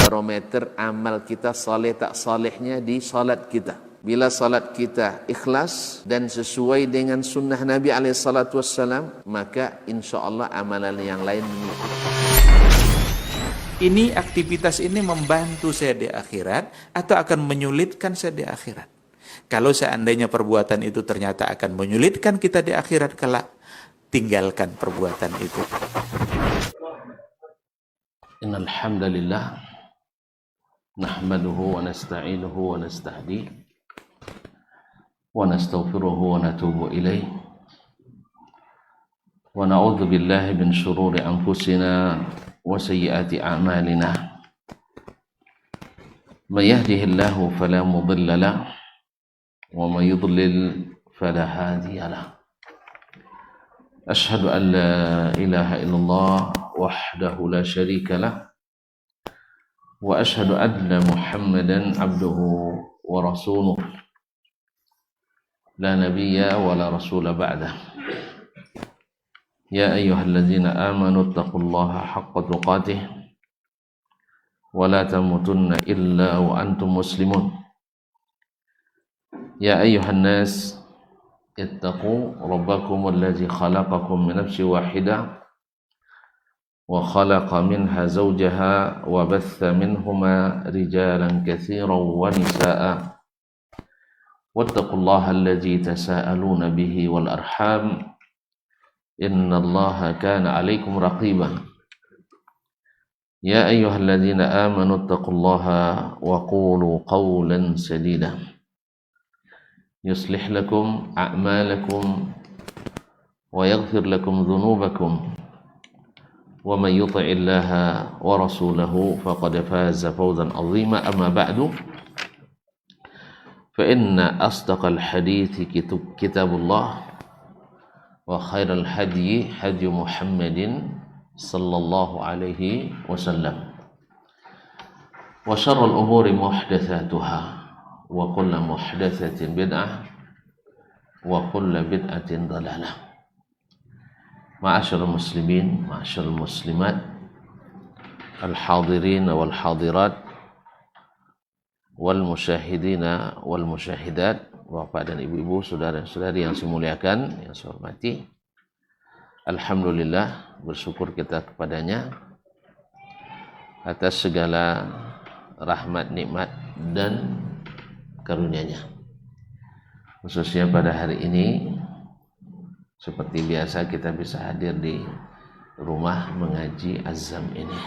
barometer amal kita saleh tak salehnya di salat kita. Bila salat kita ikhlas dan sesuai dengan sunnah Nabi SAW, maka insya Allah amalan yang lain mengikut. Ini aktivitas ini membantu saya di akhirat atau akan menyulitkan saya di akhirat? Kalau seandainya perbuatan itu ternyata akan menyulitkan kita di akhirat kelak, tinggalkan perbuatan itu. Innal hamdalillah nahmaduhu wa nasta'inuhu wa nastahdihi wa nastaghfiruhu wa natubu ilaih wa na'udzu billahi min shururi anfusina wa sayyiati a'malina. May yahdihillahu fala mudilla lahu wa may yudlil fala hadiya lahu. Ashhadu an la ilaha illallah wahdahu la syarika lah wa ashhadu anna Muhammadan abduhu wa rasuluh la nabiyya wa la rasula ba'dah. Ya ayyuhalladzina amanu taqullaha haqqa tuqatih wa la tamutunna illa wa antum muslimun. Ya ayyuhan nas ittaqu rabbakum alladzi khalaqakum min nafsin wahidah wa khalaqa minha zawjaha wa batha minhuma rijalan katsiran wa nisaa'a wattaqullaha alladzi tasaaluna bihi wal arham innallaha kana 'alaikum raqiba. Ya ayyuhalladzina amanu taqullaha wa qulu qawlan sadida yuslih lakum a'malakum wa yaghfir lakum dhunubakum wa man yuti'illaha wa rasulahu faqad faza fawzan 'azima. Amma ba'du, fa inna asdaqal hadithi kitabullah wa khairal hadyi hadyu Muhammadin sallallahu alaihi wasallam wa syarrul umuri muhdatsatuha wa kullu muhdatsatin bid'ah wa kullu bid'atin dhalalah. Ma'asyiral muslimin, ma'asyiral muslimat, al-hadirin wal hadirat wal musyahidin wal musyahidat, Bapak dan Ibu-ibu, saudara-saudari yang saya muliakan, yang saya hormati. Alhamdulillah, bersyukur kita kepadanya atas segala rahmat, nikmat dan karunia-Nya. Khususnya pada hari ini, seperti biasa kita bisa hadir di rumah mengaji azam ini.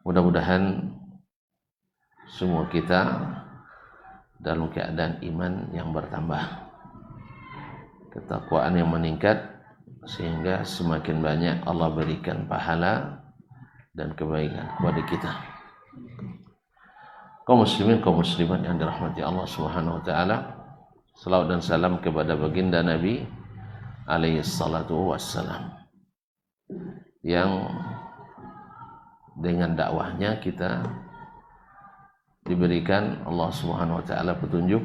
Mudah-mudahan semua kita dalam keadaan iman yang bertambah, ketakwaan yang meningkat, sehingga semakin banyak Allah berikan pahala dan kebaikan kepada kita. Kaum muslimin, kaum muslimat yang dirahmati Allah Subhanahu wa taala, salawat dan salam kepada baginda Nabi alaihi salatu wassalam, yang dengan dakwahnya kita diberikan Allah Subhanahu wa taala petunjuk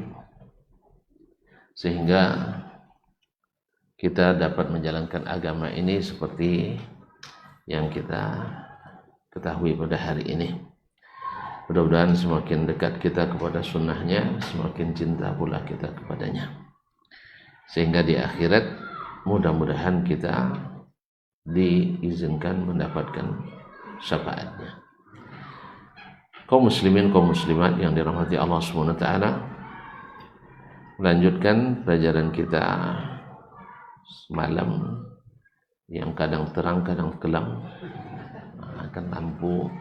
sehingga kita dapat menjalankan agama ini seperti yang kita ketahui pada hari ini. Mudah-mudahan semakin dekat kita kepada sunnahnya, semakin cinta pula kita kepadanya, sehingga di akhirat mudah-mudahan kita diizinkan mendapatkan syafaatnya. Kaum muslimin, kaum muslimat yang dirahmati Allah Subhanahu wa taala, melanjutkan pelajaran kita semalam yang kadang terang kadang kelam, akan lampu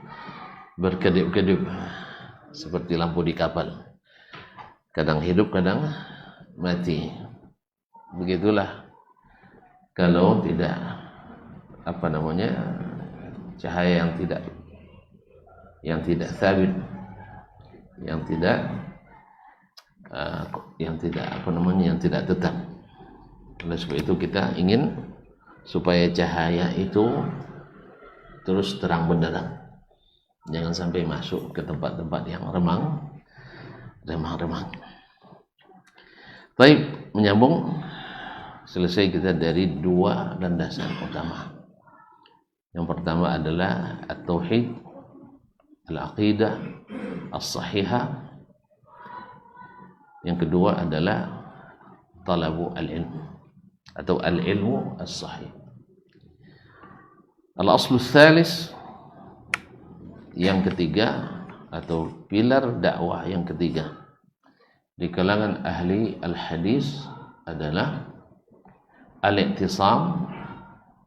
berkedip-kedip seperti lampu di kapal, kadang hidup kadang mati. Begitulah kalau tidak cahaya yang tidak sabit, yang tidak tetap. Oleh sebab itu kita ingin supaya cahaya itu terus terang benderang, jangan sampai masuk ke tempat-tempat yang remang. Baik, menyambung, selesai kita dari dua landasan utama. Yang pertama adalah at-tauhid al-aqidah as-sahihah. Yang kedua adalah talabu al-ilm atau al-ilmu as-sahih. Al-aslu tsalis, yang ketiga atau pilar dakwah yang ketiga di kalangan ahli al-hadis adalah al-i'tisam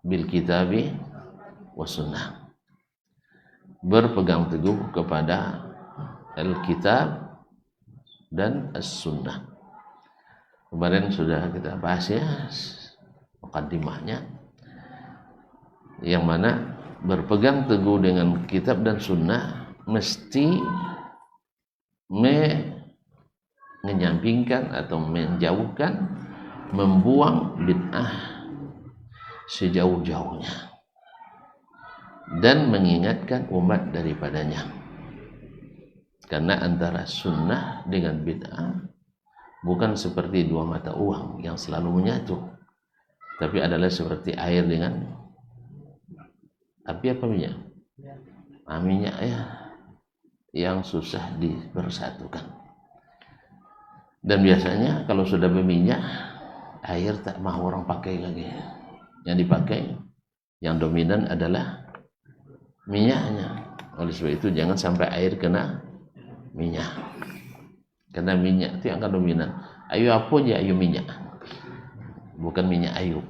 bil kitabi wa sunnah. Berpegang teguh kepada al-kitab dan as-sunnah. Kemarin sudah kita bahas ya mukaddimahnya, yang mana berpegang teguh dengan kitab dan sunnah mesti menyampingkan atau menjauhkan, membuang bid'ah sejauh-jauhnya dan mengingatkan umat daripadanya. Karena antara sunnah dengan bid'ah bukan seperti dua mata uang yang selalu menyatu, tapi adalah seperti air dengan api apa minyak? Minyak ya, yang susah dipersatukan. Dan biasanya kalau sudah berminyak, air tak mau orang pakai lagi. Yang dipakai, yang dominan adalah minyaknya. Oleh sebab itu jangan sampai air kena minyak, karena minyak itu yang akan dominan. Ayu apa aja, ayu minyak, bukan minyak ayu,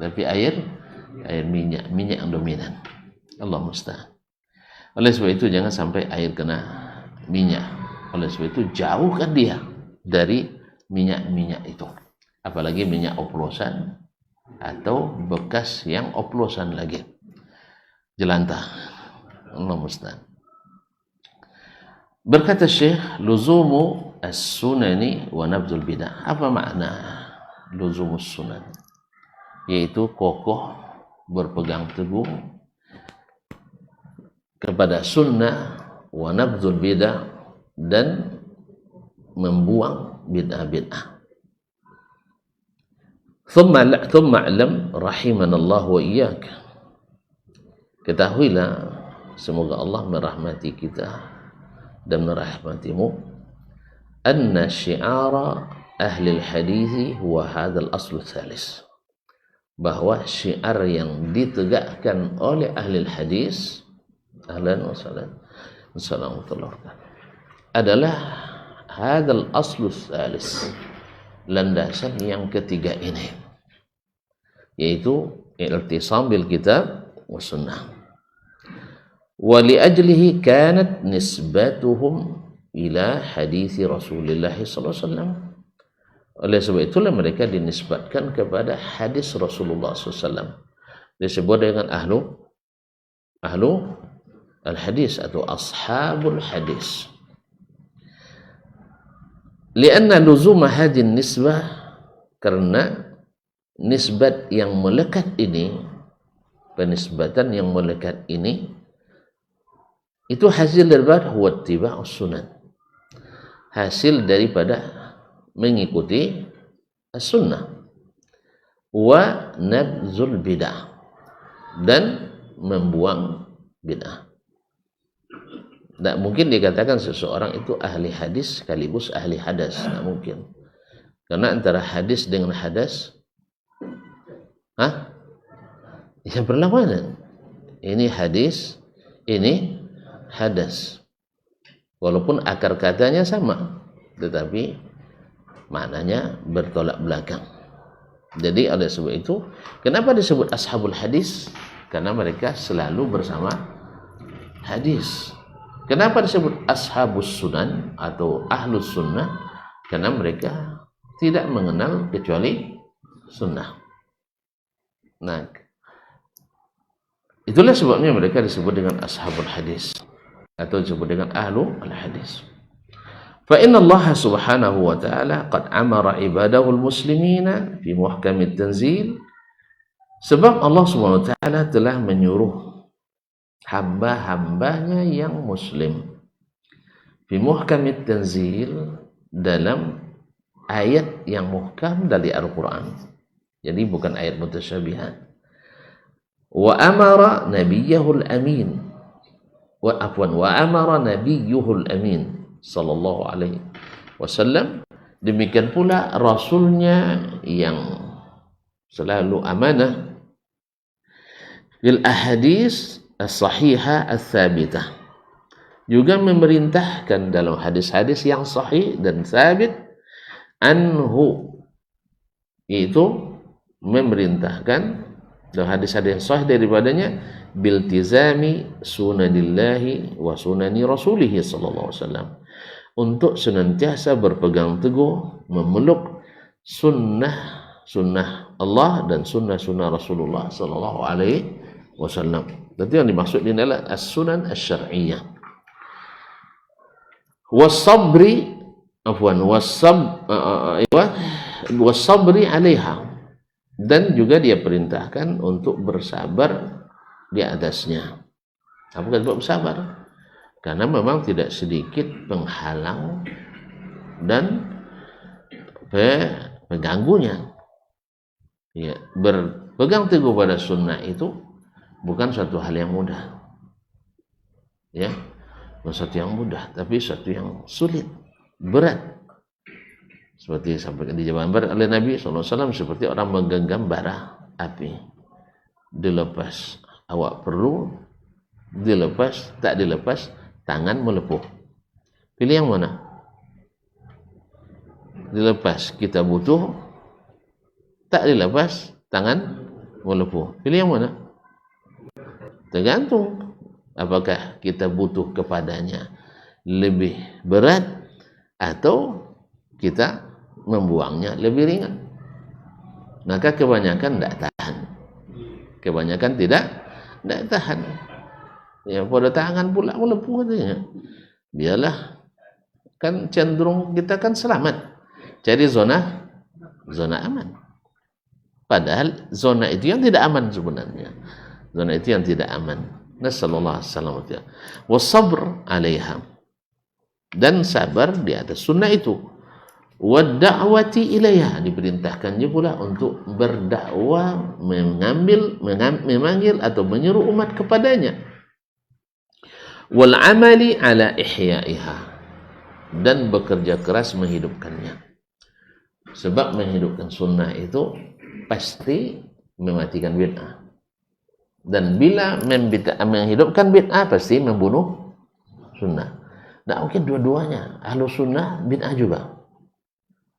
tapi air minyak yang dominan. Allah musta'an. Oleh sebab itu jangan sampai air kena minyak. Oleh sebab itu jauhkan dia dari minyak itu, apalagi minyak oplosan atau bekas yang oplosan lagi, jelantah. Allah musta'an. Berkata Syekh, luzumu as-sunani wa nabdul bidah. Apa makna luzumus sunan? Yaitu kokoh berpegang teguh kepada sunnah, wa nabdul bidah, dan membuang bid'ah-bid'ah. Thumma alam rahimanallah wa iyyak. Ketahuilah, semoga Allah merahmati kita dan merahmatimu, anna syiara ahli al-hadithi huwa hadzal aslu tsalis, bahwa syiar yang ditegakkan oleh ahli hadis, ahlan wa sahlan, assalamualaikum, adalah hadzal aslu tsalis, landasan yang ketiga ini, yaitu i'tisam bil kitab wa sunnah. Wa li ajlihi kanat nisbatuhum ila hadis Rasulullah sallallahu alaihi wasallam. Oleh sebab itulah mereka dinisbatkan kepada hadis Rasulullah SAW. Disebut dengan ahlu al-hadis atau ashabul hadis. Lianna luzuma hadin nisbah, karena nisbat yang melekat ini, penisbatan yang melekat ini, itu hasil daripada huwa ittiba'us sunan, hasil daripada mengikuti as-sunnah, wa nabzul bid'ah, dan membuang bid'ah. Tidak mungkin dikatakan seseorang itu ahli hadis sekaligus ahli hadas, tidak mungkin, karena antara hadis dengan hadas ya berlawanan. Ini hadis, ini hadas, walaupun akar katanya sama, tetapi maknanya bertolak belakang. Jadi oleh sebab itu, kenapa disebut ashabul hadis? Karena mereka selalu bersama hadis. Kenapa disebut ashabus sunan atau ahlus sunnah? Karena mereka tidak mengenal kecuali sunnah. Nah, itulah sebabnya mereka disebut dengan ashabul hadis atau disebut dengan ahlu al-hadis. Fa inna Allah subhanahu wa ta'ala qad amara ibadahu al-muslimina fi muhkamit tanzil. Sebab Allah subhanahu wa ta'ala telah menyuruh hamba-hambanya yang muslim fi muhkamit tanzil, dalam ayat yang muhkam dari Al-Quran. Jadi bukan ayat mutasyabihat. Wa amara nabiyahul amin, wa amara nabiyyuhul amin sallallahu alaihi wasallam, demikian pula rasulnya yang selalu amanah, fil ahadits as-sahihah ats-tsabitah, juga memerintahkan dalam hadis-hadis yang sahih dan sabit, anhu, yaitu memerintahkan dalam hadis-hadis yang sahih daripadanya, biltizami sunanillahi wa sunani rasulih sallallahu alaihi wasallam, untuk senantiasa berpegang teguh memeluk sunnah Allah dan sunnah Rasulullah sallallahu alaihi wasallam. Jadi yang dimaksud ini adalah as-sunan asy-syar'iyyah. Wasabri alaiha, dan juga dia perintahkan untuk bersabar di atasnya. Apa sebab bersabar? Karena memang tidak sedikit penghalang dan pengganggunya. Ya, berpegang teguh pada sunnah itu bukan suatu hal yang mudah. Ya, bukan suatu yang mudah, tapi suatu yang sulit, berat. Seperti sampaikan di Jawa Barat oleh Nabi SAW, seperti orang menggenggam bara api. Dilepas awak perlu, dilepas tak dilepas tangan melepuh. Pilih yang mana? Dilepas kita butuh, tak dilepas tangan melepuh. Pilih yang mana? Tergantung apakah kita butuh kepadanya lebih berat atau kita membuangnya lebih ringan. Maka kebanyakan tidak tahan. Kebanyakan tidak tahan. Ya, pada tangan pula melepuh katanya. Biarlah, kan cenderung kita kan selamat. Cari zona aman. Padahal zona itu yang tidak aman sebenarnya. Zona itu yang tidak aman. Nasallallahu alaihi wasallam. Wasabr 'alaiha, dan sabar di atas sunnah itu. Wadda'wati ilaiha, diperintahkannya pula untuk berdakwah, memanggil atau menyeru umat kepadanya. Wal 'amali 'ala ihya'iha, dan bekerja keras menghidupkannya. Sebab menghidupkan sunnah itu pasti mematikan bid'ah. Dan bila menghidupkan bid'ah pasti membunuh sunnah. Nah, mungkin dua-duanya, ahlu sunnah bid'ah juga.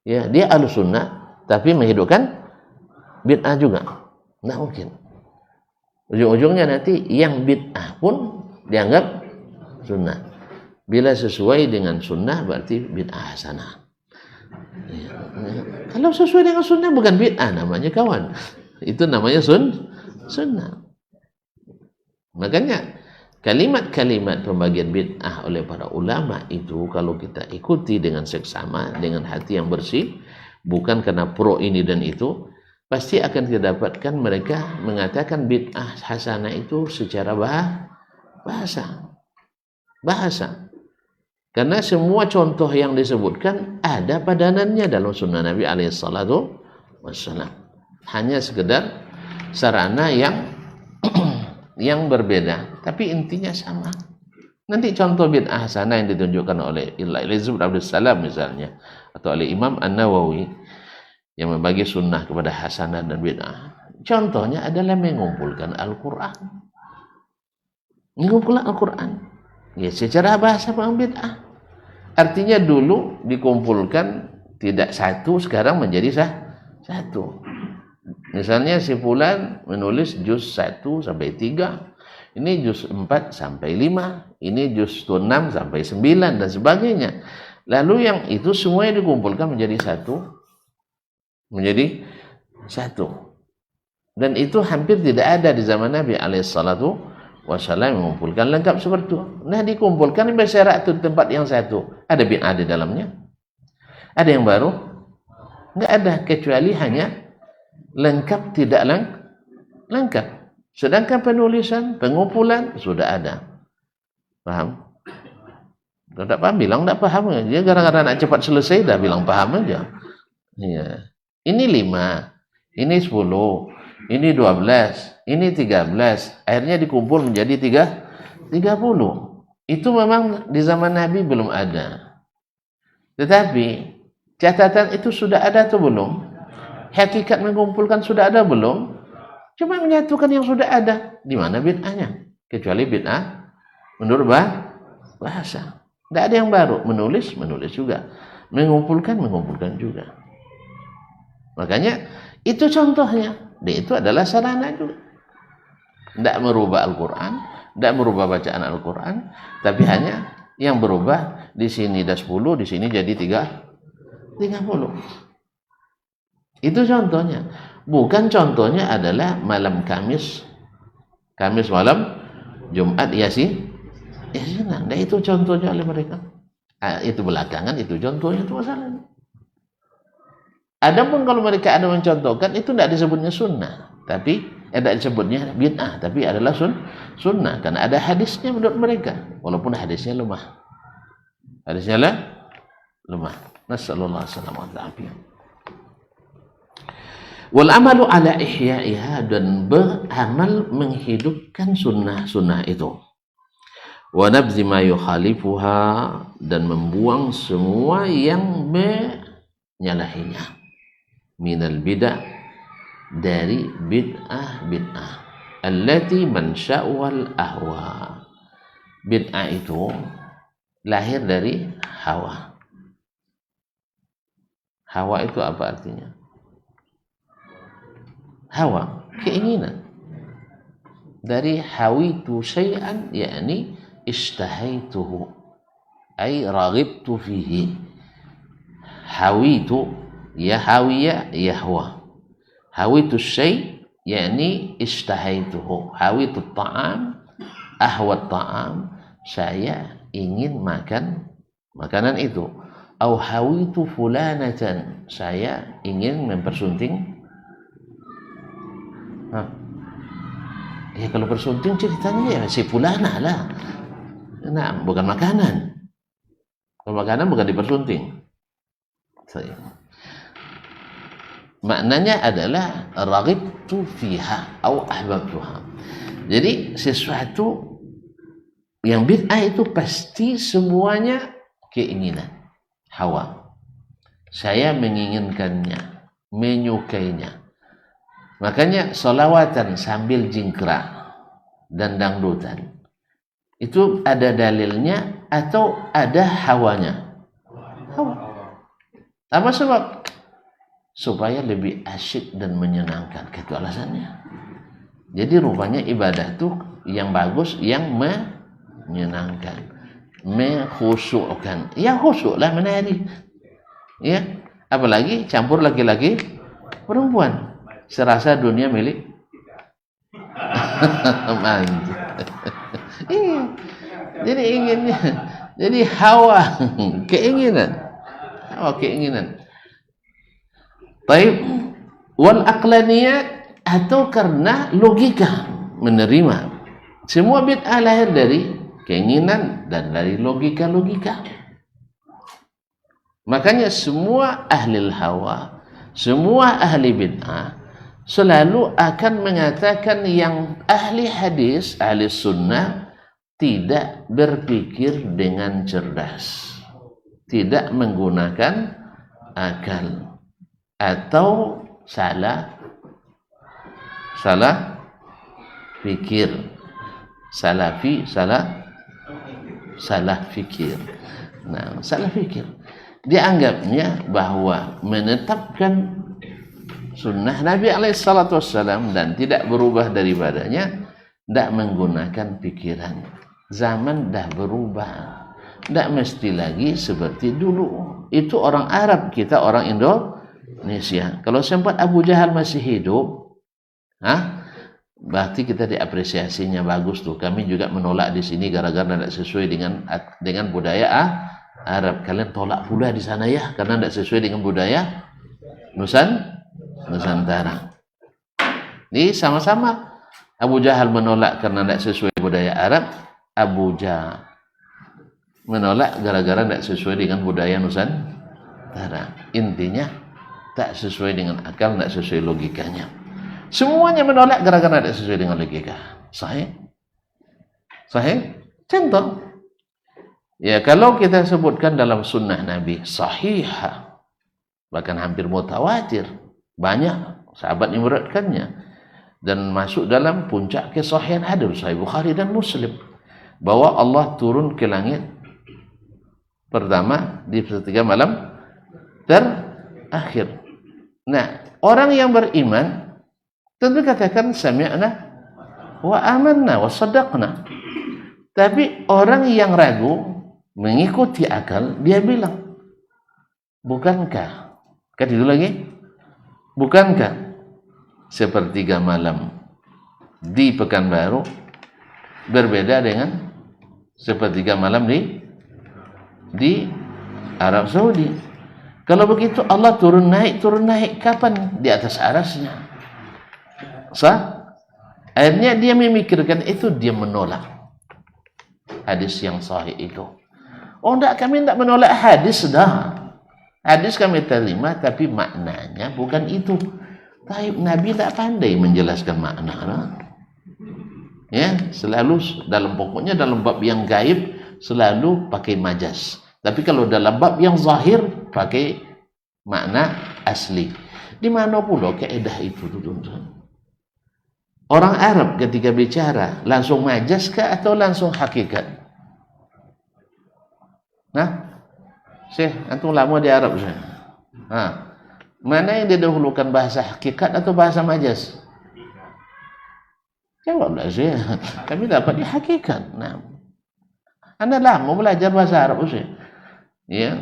Ya, dia ahlu sunnah tapi menghidupkan bid'ah juga. Nah, mungkin. Ujung-ujungnya nanti yang bid'ah pun dianggap sunnah. Bila sesuai dengan sunnah berarti bid'ah hasanah. Ya. Kalau sesuai dengan sunnah bukan bid'ah namanya, kawan. Itu namanya sunnah. Makanya kalimat-kalimat pembagian bid'ah oleh para ulama itu kalau kita ikuti dengan seksama, dengan hati yang bersih, bukan karena pro ini dan itu, pasti akan kita dapatkan mereka mengatakan bid'ah hasanah itu secara bahasa. Karena semua contoh yang disebutkan ada padanannya dalam sunnah Nabi SAW. Hanya sekedar sarana yang berbeda, tapi intinya sama. Nanti contoh bid'ah hasanah yang ditunjukkan oleh Izz bin Abdul Salam misalnya, atau oleh Imam An-Nawawi yang membagi sunnah kepada hasanah dan bid'ah. Contohnya adalah mengumpulkan Al-Quran. Ya, secara bahasa bid'ah. Artinya dulu dikumpulkan tidak satu, sekarang menjadi satu. Misalnya si fulan menulis juz 1 sampai 3, ini juz 4 sampai 5, ini juz 6 sampai 9 dan sebagainya. Lalu yang itu semuanya dikumpulkan menjadi satu. Dan itu hampir tidak ada di zaman Nabi alaihissalatu wasallam mengumpulkan lengkap seperti itu. Nah, dikumpulkan bersyarat itu di tempat yang satu. Ada bid'ah di dalamnya? Ada yang baru? Enggak ada, kecuali hanya lengkap tidak lengkap. Sedangkan penulisan, pengumpulan sudah ada. Paham? Kalau tak paham, bilang tak paham. Dia gara-gara nak cepat selesai dah bilang paham aja. Ya. Ini 5, ini 10, ini 12, ini 13. Akhirnya dikumpul menjadi 30. Itu memang di zaman Nabi belum ada. Tetapi catatan itu sudah ada atau belum? Hakikat mengumpulkan sudah ada belum? Cuma menyatukan yang sudah ada. Di mana bid'ahnya? Kecuali bid'ah menurut bahasa. Tidak ada yang baru. Menulis juga. Mengumpulkan juga. Makanya itu contohnya. Dan itu adalah sarana juga. Tidak merubah Al-Quran, tidak merubah bacaan Al-Quran, tapi hanya yang berubah di sini ada 10, di sini jadi 30. Itu contohnya. Bukan contohnya adalah malam Kamis malam, Jumat Yasinan. Nah, itu contohnya oleh mereka. Itu belakangan, itu contohnya, itu masalahnya. Adapun kalau mereka ada mencontohkan, itu tidak disebutnya sunnah, tapi tidak disebutnya bid'ah, tapi adalah sunnah, karena ada hadisnya menurut mereka, walaupun hadisnya lemah. Nasallallahu alaihi wasallam. Wal amalu ala ihya'iha, dan beramal menghidupkan sunnah itu. Wa nabzi ma yukhalifuha, dan membuang semua yang menyalahinya. Minal bid'ah, dari bid'ah allati mansya'uhal ahwa. Bid'ah itu lahir dari hawa. Hawa itu apa artinya? Hawa, keinginan. Dari hawitu syai'an, yakni ishtahaituhu, ay raghibtu fihi. Hawitu, ya hawiya, yahwa. Hawitu syai', yakni ishtahaituhu. Hawitu ta'am, ahwa ta'am, saya ingin makan makanan itu. Au hawitu fulanatan, saya ingin mempersunting. Ya kalau persunting ceritanya ya si fulana lah. Nah, bukan makanan. Kalau makanan bukan dipersunting. Maknanya adalah raghibtu fiha au ahbabtuha. Jadi sesuatu yang bid'ah itu pasti semuanya keinginan, hawa. Saya menginginkannya, menyukainya. Makanya solawatan sambil jingkrak dan dangdutan itu ada dalilnya atau ada hawanya? Hawa. Apa sebab? Supaya lebih asyik dan menyenangkan. Itu alasannya. Jadi rupanya ibadah itu yang bagus, yang menyenangkan, mengkhusyukkan. Ya khusyuklah menari. Ya, apalagi campur laki-laki perempuan. Serasa dunia milik mantu. Iya. Jadi inginnya, jadi hawa, keinginan. Hawa, keinginan. Baik, wal aqlaniyat, atau karena logika menerima. Semua bid'ah lahir dari keinginan dan dari logika-logika. Makanya semua ahli hawa, semua ahli bid'ah selalu akan mengatakan yang ahli hadis, ahli sunnah tidak berpikir dengan cerdas, tidak menggunakan akal, atau salah fikir. Salah fikir. Nah, salah fikir. Dianggapnya bahwa menetapkan sunnah Nabi SAW dan tidak berubah daripadanya, tidak menggunakan pikiran. Zaman dah berubah, tidak mesti lagi seperti dulu. Itu orang Arab, kita orang Indonesia. Kalau sempat Abu Jahal masih hidup, berarti kita diapresiasinya bagus tuh. Kami juga menolak di sini gara-gara tidak sesuai dengan budaya Arab. Kalian tolak pula di sana ya, karena tidak sesuai dengan budaya Nusantara. Ini sama-sama. Abu Jahal menolak karena tidak sesuai budaya Arab. Abu Jahal menolak gara-gara tidak sesuai dengan budaya Nusantara. Intinya tak sesuai dengan akal, tak sesuai logikanya. Semuanya menolak gara-gara tidak sesuai dengan logika. Sahih? Contoh, Ya, kalau kita sebutkan dalam sunnah Nabi sahihah, bahkan hampir mutawatir, banyak sahabat yang meriwayatkannya dan masuk dalam puncak kesahihan hadis Sahih Bukhari dan Muslim, bahwa Allah turun ke langit pertama di sepertiga malam terakhir. Nah, orang yang beriman tentu katakan sami'na wa amanna wa saddaqna. Tapi orang yang ragu, mengikuti akal, dia bilang, bukankah, kata itu lagi, bukankah sepertiga malam di Pekanbaru berbeda dengan sepertiga malam di Arab Saudi? Kalau begitu Allah turun naik kapan? Di atas arasnya. Sah? Akhirnya dia memikirkan itu, dia menolak hadis yang sahih itu. Oh enggak, kami tidak menolak hadis dah. Hadis kami terima, tapi maknanya bukan itu. Tapi Nabi tak pandai menjelaskan makna. Ya, selalu pokoknya dalam bab yang gaib selalu pakai majas. Tapi kalau dalam bab yang zahir pakai makna asli. Di mana pula kaidah itu, tuan-tuan? Orang Arab ketika bicara langsung majas kah atau langsung hakikat? Nah, Syekh, antum lama di Arab, Syekh. Mana yang didahulukan, bahasa hakikat atau bahasa majas? Jawablah, Syekh. Kami dapat di hakikat. Nah, Anda lama belajar bahasa Arab, Syekh. Ya.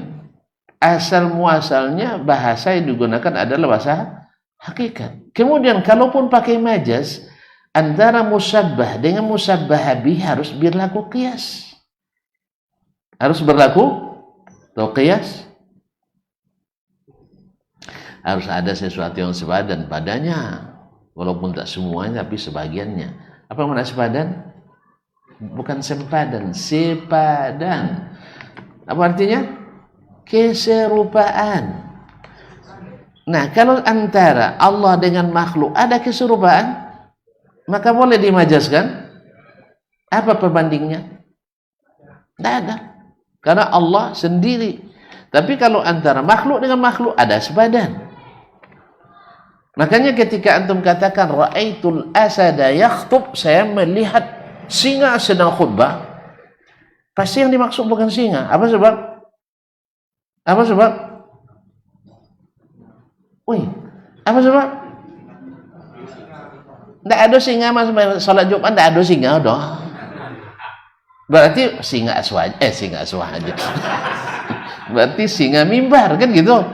Asal muasalnya bahasa yang digunakan adalah bahasa hakikat. Kemudian kalaupun pakai majas, antara musabbah dengan musabbahabih harus berlaku qiyas. Harus berlaku atau qiyas. Harus ada sesuatu yang sepadan padanya, walaupun tak semuanya tapi sebagiannya. Apa makna sepadan? Bukan sempadan, sepadan. Apa artinya? Keserupaan. Nah, kalau antara Allah dengan makhluk ada keserupaan, maka boleh dimajaskan. Apa perbandingnya? Tidak ada. Karena Allah sendiri. Tapi kalau antara makhluk dengan makhluk ada sepadan. Makanya ketika antum katakan ra'aitul asada yakhtub, saya melihat singa sedang khutbah, pasti yang dimaksud bukan singa. Apa sebab? Apa sebab? Apa sebab? Tidak ada singa mas salat Jumat, tidak ada singa doh. Berarti singa aswaj, singa aswaj. Berarti singa mimbar kan gitu.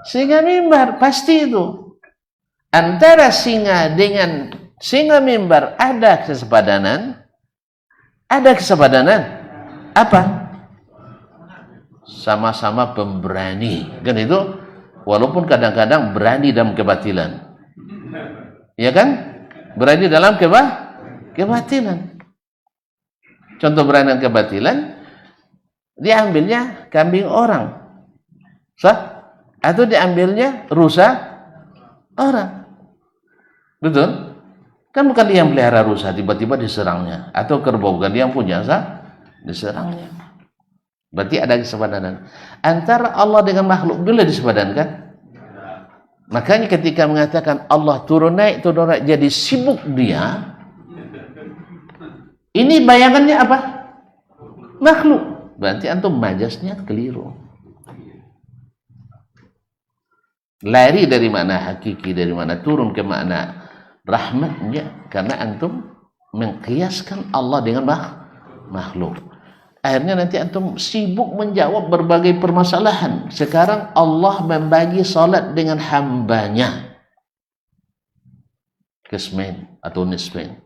Singa mimbar pasti itu. Antara singa dengan singa mimbar ada kesepadanan. Ada kesepadanan. Apa? Sama-sama pemberani. Kan itu. Walaupun kadang-kadang berani dalam kebatilan. Ya kan? Berani dalam kebatilan. Contoh berani dalam kebatilan, diambilnya kambing orang. Sah? Atau diambilnya rusa orang. Betul? Kan bukan dia yang pelihara rusa, tiba-tiba diserangnya. Atau kerbau, bukan dia yang punya, sah? Diserangnya. Berarti ada kesepadanan. Antara Allah dengan makhluk boleh disepadankan? Makanya ketika mengatakan Allah turun naik jadi sibuk dia, ini bayangannya apa? Makhluk. Berarti antum majasnya keliru. Lari dari makna hakiki, dari mana turun ke makna rahmatnya, karena antum mengkiaskan Allah dengan makhluk. Akhirnya nanti antum sibuk menjawab berbagai permasalahan. Sekarang Allah membagi salat dengan hambanya. Qismain atau nisfain.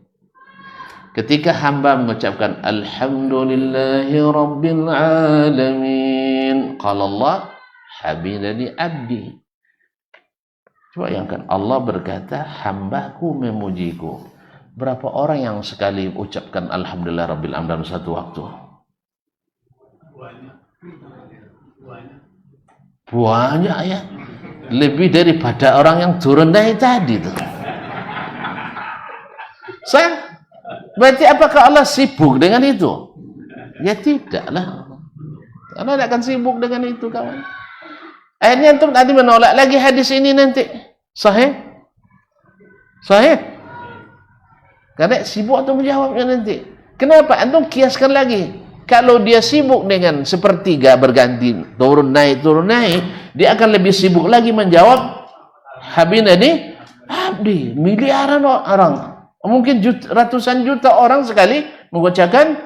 Ketika hamba mengucapkan Alhamdulillahi Rabbil Alamin, qala Allah Habibani Abdi. Coba bayangkan, Allah berkata hambaku memujiku. Berapa orang yang sekali ucapkan Alhamdulillah Rabbil Alamin dalam satu waktu? Banyak ya. Lebih daripada orang yang turun dari tadi tuh. Berarti apakah Allah sibuk dengan itu? Ya tidaklah. Anda tidak akan sibuk dengan itu, kawan. Akhirnya antum nanti menolak lagi hadis ini nanti. Sahih? Sahih? Karena sibuk antum menjawabnya nanti. Kenapa? Antum kiaskan lagi. Kalau dia sibuk dengan sepertiga berganti, turun naik, dia akan lebih sibuk lagi menjawab habina di abdi. Miliaran orang. Mungkin ratusan juta orang sekali mengucapkan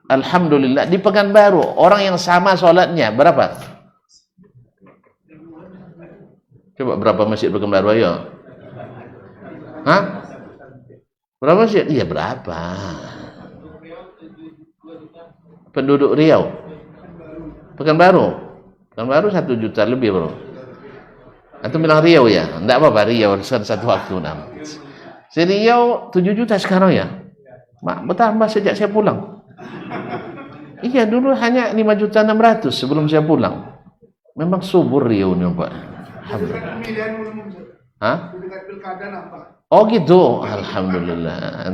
Alhamdulillah di Pekanbaru. Orang yang sama sholatnya berapa? Coba berapa masjid Pekanbaru ayo? Hah? Berapa masjid? Iya berapa? Penduduk Riau. Pekanbaru 1 juta lebih bro. Antum bilang Riau ya? Enggak apa-apa, Riau satu waktu. Si Riau 7 juta sekarang ya? Bertambah sejak saya pulang. Iya dulu hanya 5.600.000 sebelum saya pulang. Memang subur Riau nih Pak. Alhamdulillah. Hah? Oh gitu. Alhamdulillah.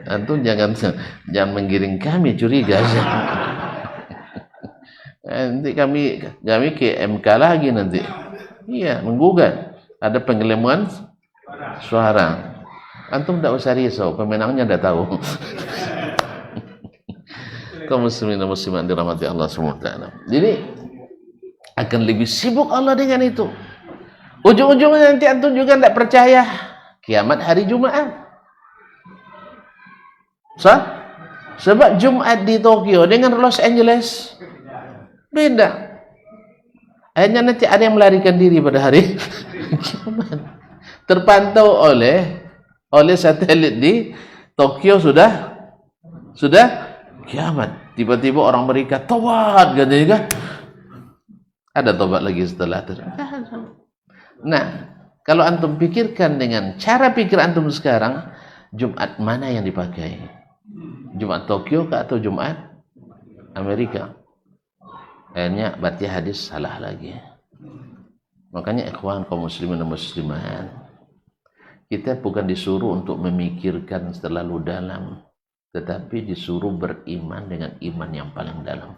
Antum jangan menggiring kami curiga. Nanti kami ke MK lagi nanti. Iya, menggugat. Ada penggelembungan suara. Antum tidak usah risau, pemenangnya udah tahu. Kaum muslimin dan muslimat dirahmati Allah SWT. Jadi akan lebih sibuk Allah dengan itu. Ujung-ujungnya nanti antum juga tidak percaya kiamat hari Jumat. Sebab Jumat di Tokyo dengan Los Angeles beda. Akhirnya nanti ada yang melarikan diri pada hari Jumat. Terpantau oleh satelit di Tokyo sudah kiamat. Tiba-tiba orang mereka tobat katanya kan. Ada tobat lagi setelah itu. Nah, kalau antum pikirkan dengan cara pikir antum sekarang, Jumat mana yang dipakai? Jumat Tokyo atau Jumat Amerika? Akhirnya berarti hadis salah lagi. Makanya ikhwan kaum muslimin dan muslimat, kita bukan disuruh untuk memikirkan terlalu dalam, tetapi disuruh beriman dengan iman yang paling dalam.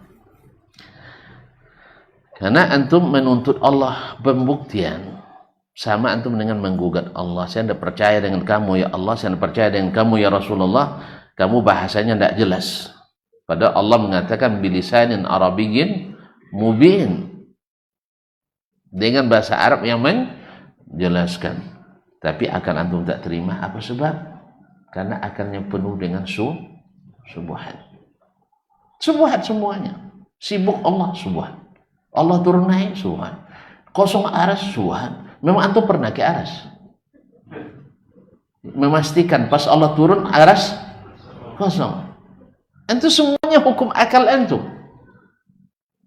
Karena antum menuntut Allah pembuktian, sama antum dengan menggugat Allah. Saya tidak percaya dengan kamu ya Allah, saya tidak percaya dengan kamu ya Rasulullah. Kamu bahasanya tidak jelas. Padahal Allah mengatakan bilisanin arabiyyin mubin, dengan bahasa Arab yang menjelaskan. Tapi akan antum tak terima. Apa sebab? Karena akannya penuh dengan subuhat. Subuhat semuanya. Sibuk Allah subuhat. Allah turun naik subuhat. Kosong aras subuhat. Memang antum pernah ke aras? Memastikan pas Allah turun aras kosong. Itu semuanya hukum akal antum.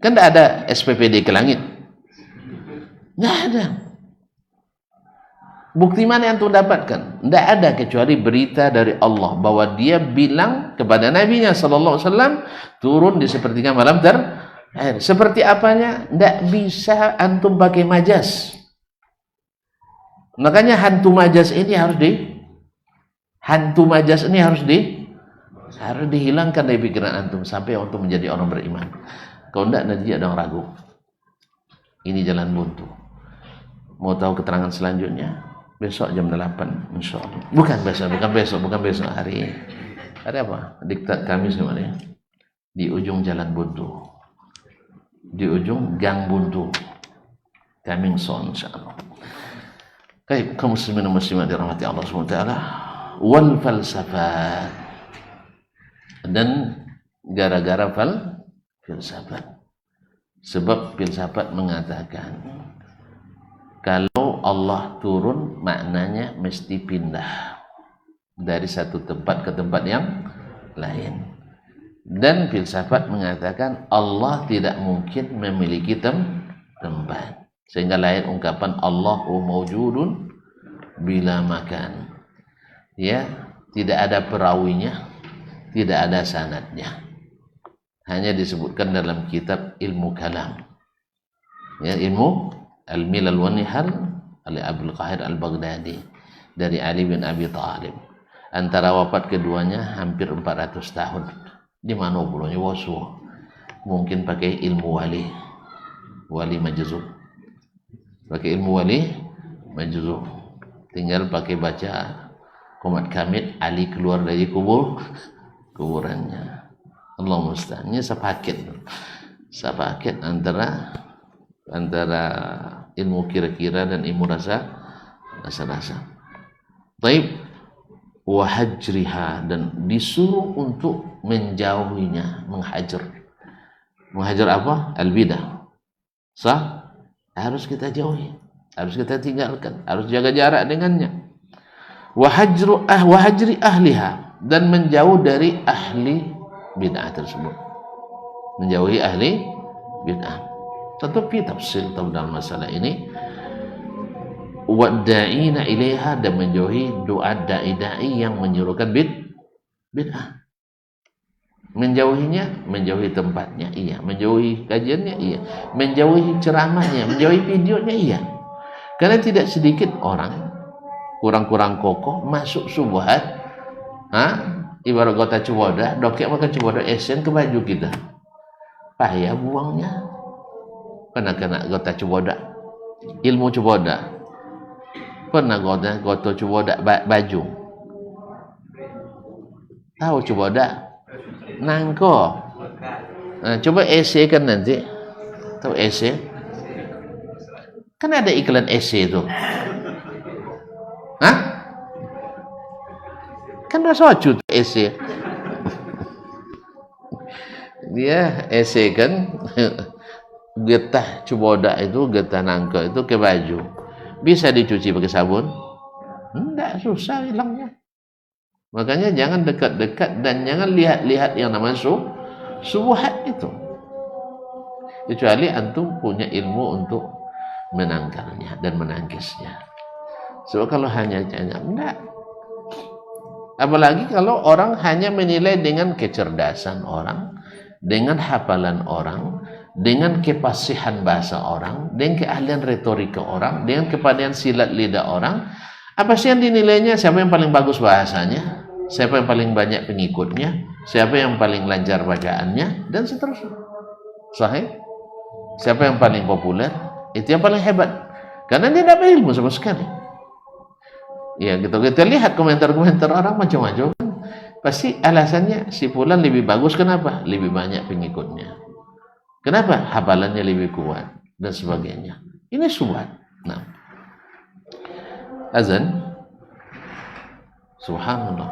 Kan tidak ada SPPD ke langit. Tidak ada. Bukti mana yang antum dapatkan? Tidak ada kecuali berita dari Allah bahwa Dia bilang kepada Nabi-Nya sallallahu alaihi wasallam turun di sepertiga malam terakhir. Seperti apanya? Tidak bisa antum pakai majas. Makanya hantu majas ini harus dihilangkan dari pikiran antum sampai untuk menjadi orang beriman. Kalau tidak nanti ada orang ragu. Ini jalan buntu. Mau tahu keterangan selanjutnya? Besok jam 8 insyaallah. Bukan besok hari apa? Diktat Kamis namanya. Di ujung jalan buntu. Di ujung gang buntu. Coming soon insyaallah. Baik, kaum muslimin dan muslimat dirahmati Allah SWT. Wal falsafat. Dan gara-gara filsafat. Sebab filsafat mengatakan kalau Allah turun maknanya mesti pindah dari satu tempat ke tempat yang lain. Dan filsafat mengatakan Allah tidak mungkin memiliki tempat. Sehingga lahir ungkapan Allahu mawjudun bila makan. Ya, tidak ada perawinya, tidak ada sanadnya. Hanya disebutkan dalam kitab ilmu kalam. Ya, ilmu Al-Milal wa Nihal oleh Abdul Qahir Al-Baghdadi dari Ali bin Abi Thalib. Antara wafat keduanya hampir 400 tahun. Di mana pulanya wasu? Mungkin pakai ilmu wali majzub. Pakai ilmu wali majzub. Tinggal pakai baca qomat kamit, Ali keluar dari kuburannya. Allah musta'an. Ini sepaket antara ilmu kira-kira dan ilmu rasa. Baik. Wahajriha, dan disuruh untuk menjauhinya, menghajar apa? Al-bidah. Sah? Harus kita jauhi, harus kita tinggalkan, harus jaga jarak dengannya. Wahajri ahliha, dan menjauh dari ahli bid'ah tersebut, menjauhi ahli bid'ah. Tetapi tafsir dalam masalah ini, wadda'ina ilaiha, dan menjauhi doa dai-dai yang menyuruhkan bid'ah. Menjauhinya, menjauhi tempatnya, iya. Menjauhi kajiannya, iya. Menjauhi ceramahnya, menjauhi videonya, iya. Karena tidak sedikit orang kurang-kurang kokoh masuk syubhat, ibarat kota Ciboda, dokek makan Ciboda esen ke baju kita, payah buangnya. Kena kota Ciboda, ilmu Ciboda. Pernah goto Ciboda baju? Tahu Ciboda? Nangko. Nah, coba EC kan nanti. Tahu EC? Kan ada iklan EC itu. Hah? Kan rasa tuh EC. Dia EC kan getah Ciboda itu, getah nangko itu ke baju. Bisa dicuci pakai sabun? Enggak, susah hilangnya. Makanya jangan dekat-dekat dan jangan lihat-lihat yang namanya subuhat itu. Kecuali antum punya ilmu untuk menangkalnya dan menangkisnya. Sebab kalau hanya enggak. Apalagi kalau orang hanya menilai dengan kecerdasan orang, dengan hafalan orang, dengan kepasihan bahasa orang, dengan keahlian retorika orang, dengan kepandaian silat lidah orang. Apa sih yang dinilainya? Siapa yang paling bagus bahasanya? Siapa yang paling banyak pengikutnya? Siapa yang paling lancar bacaannya? Dan seterusnya. Sahih? Siapa yang paling populer? Itu yang paling hebat. Karena dia dapat ilmu sama sekali. Ya, kita lihat komentar-komentar orang macam-macam. Pasti alasannya si fulan lebih bagus. Kenapa? Lebih banyak pengikutnya. Kenapa? Hafalannya lebih kuat dan sebagainya. Ini subhat. Nah, azan, subhanallah,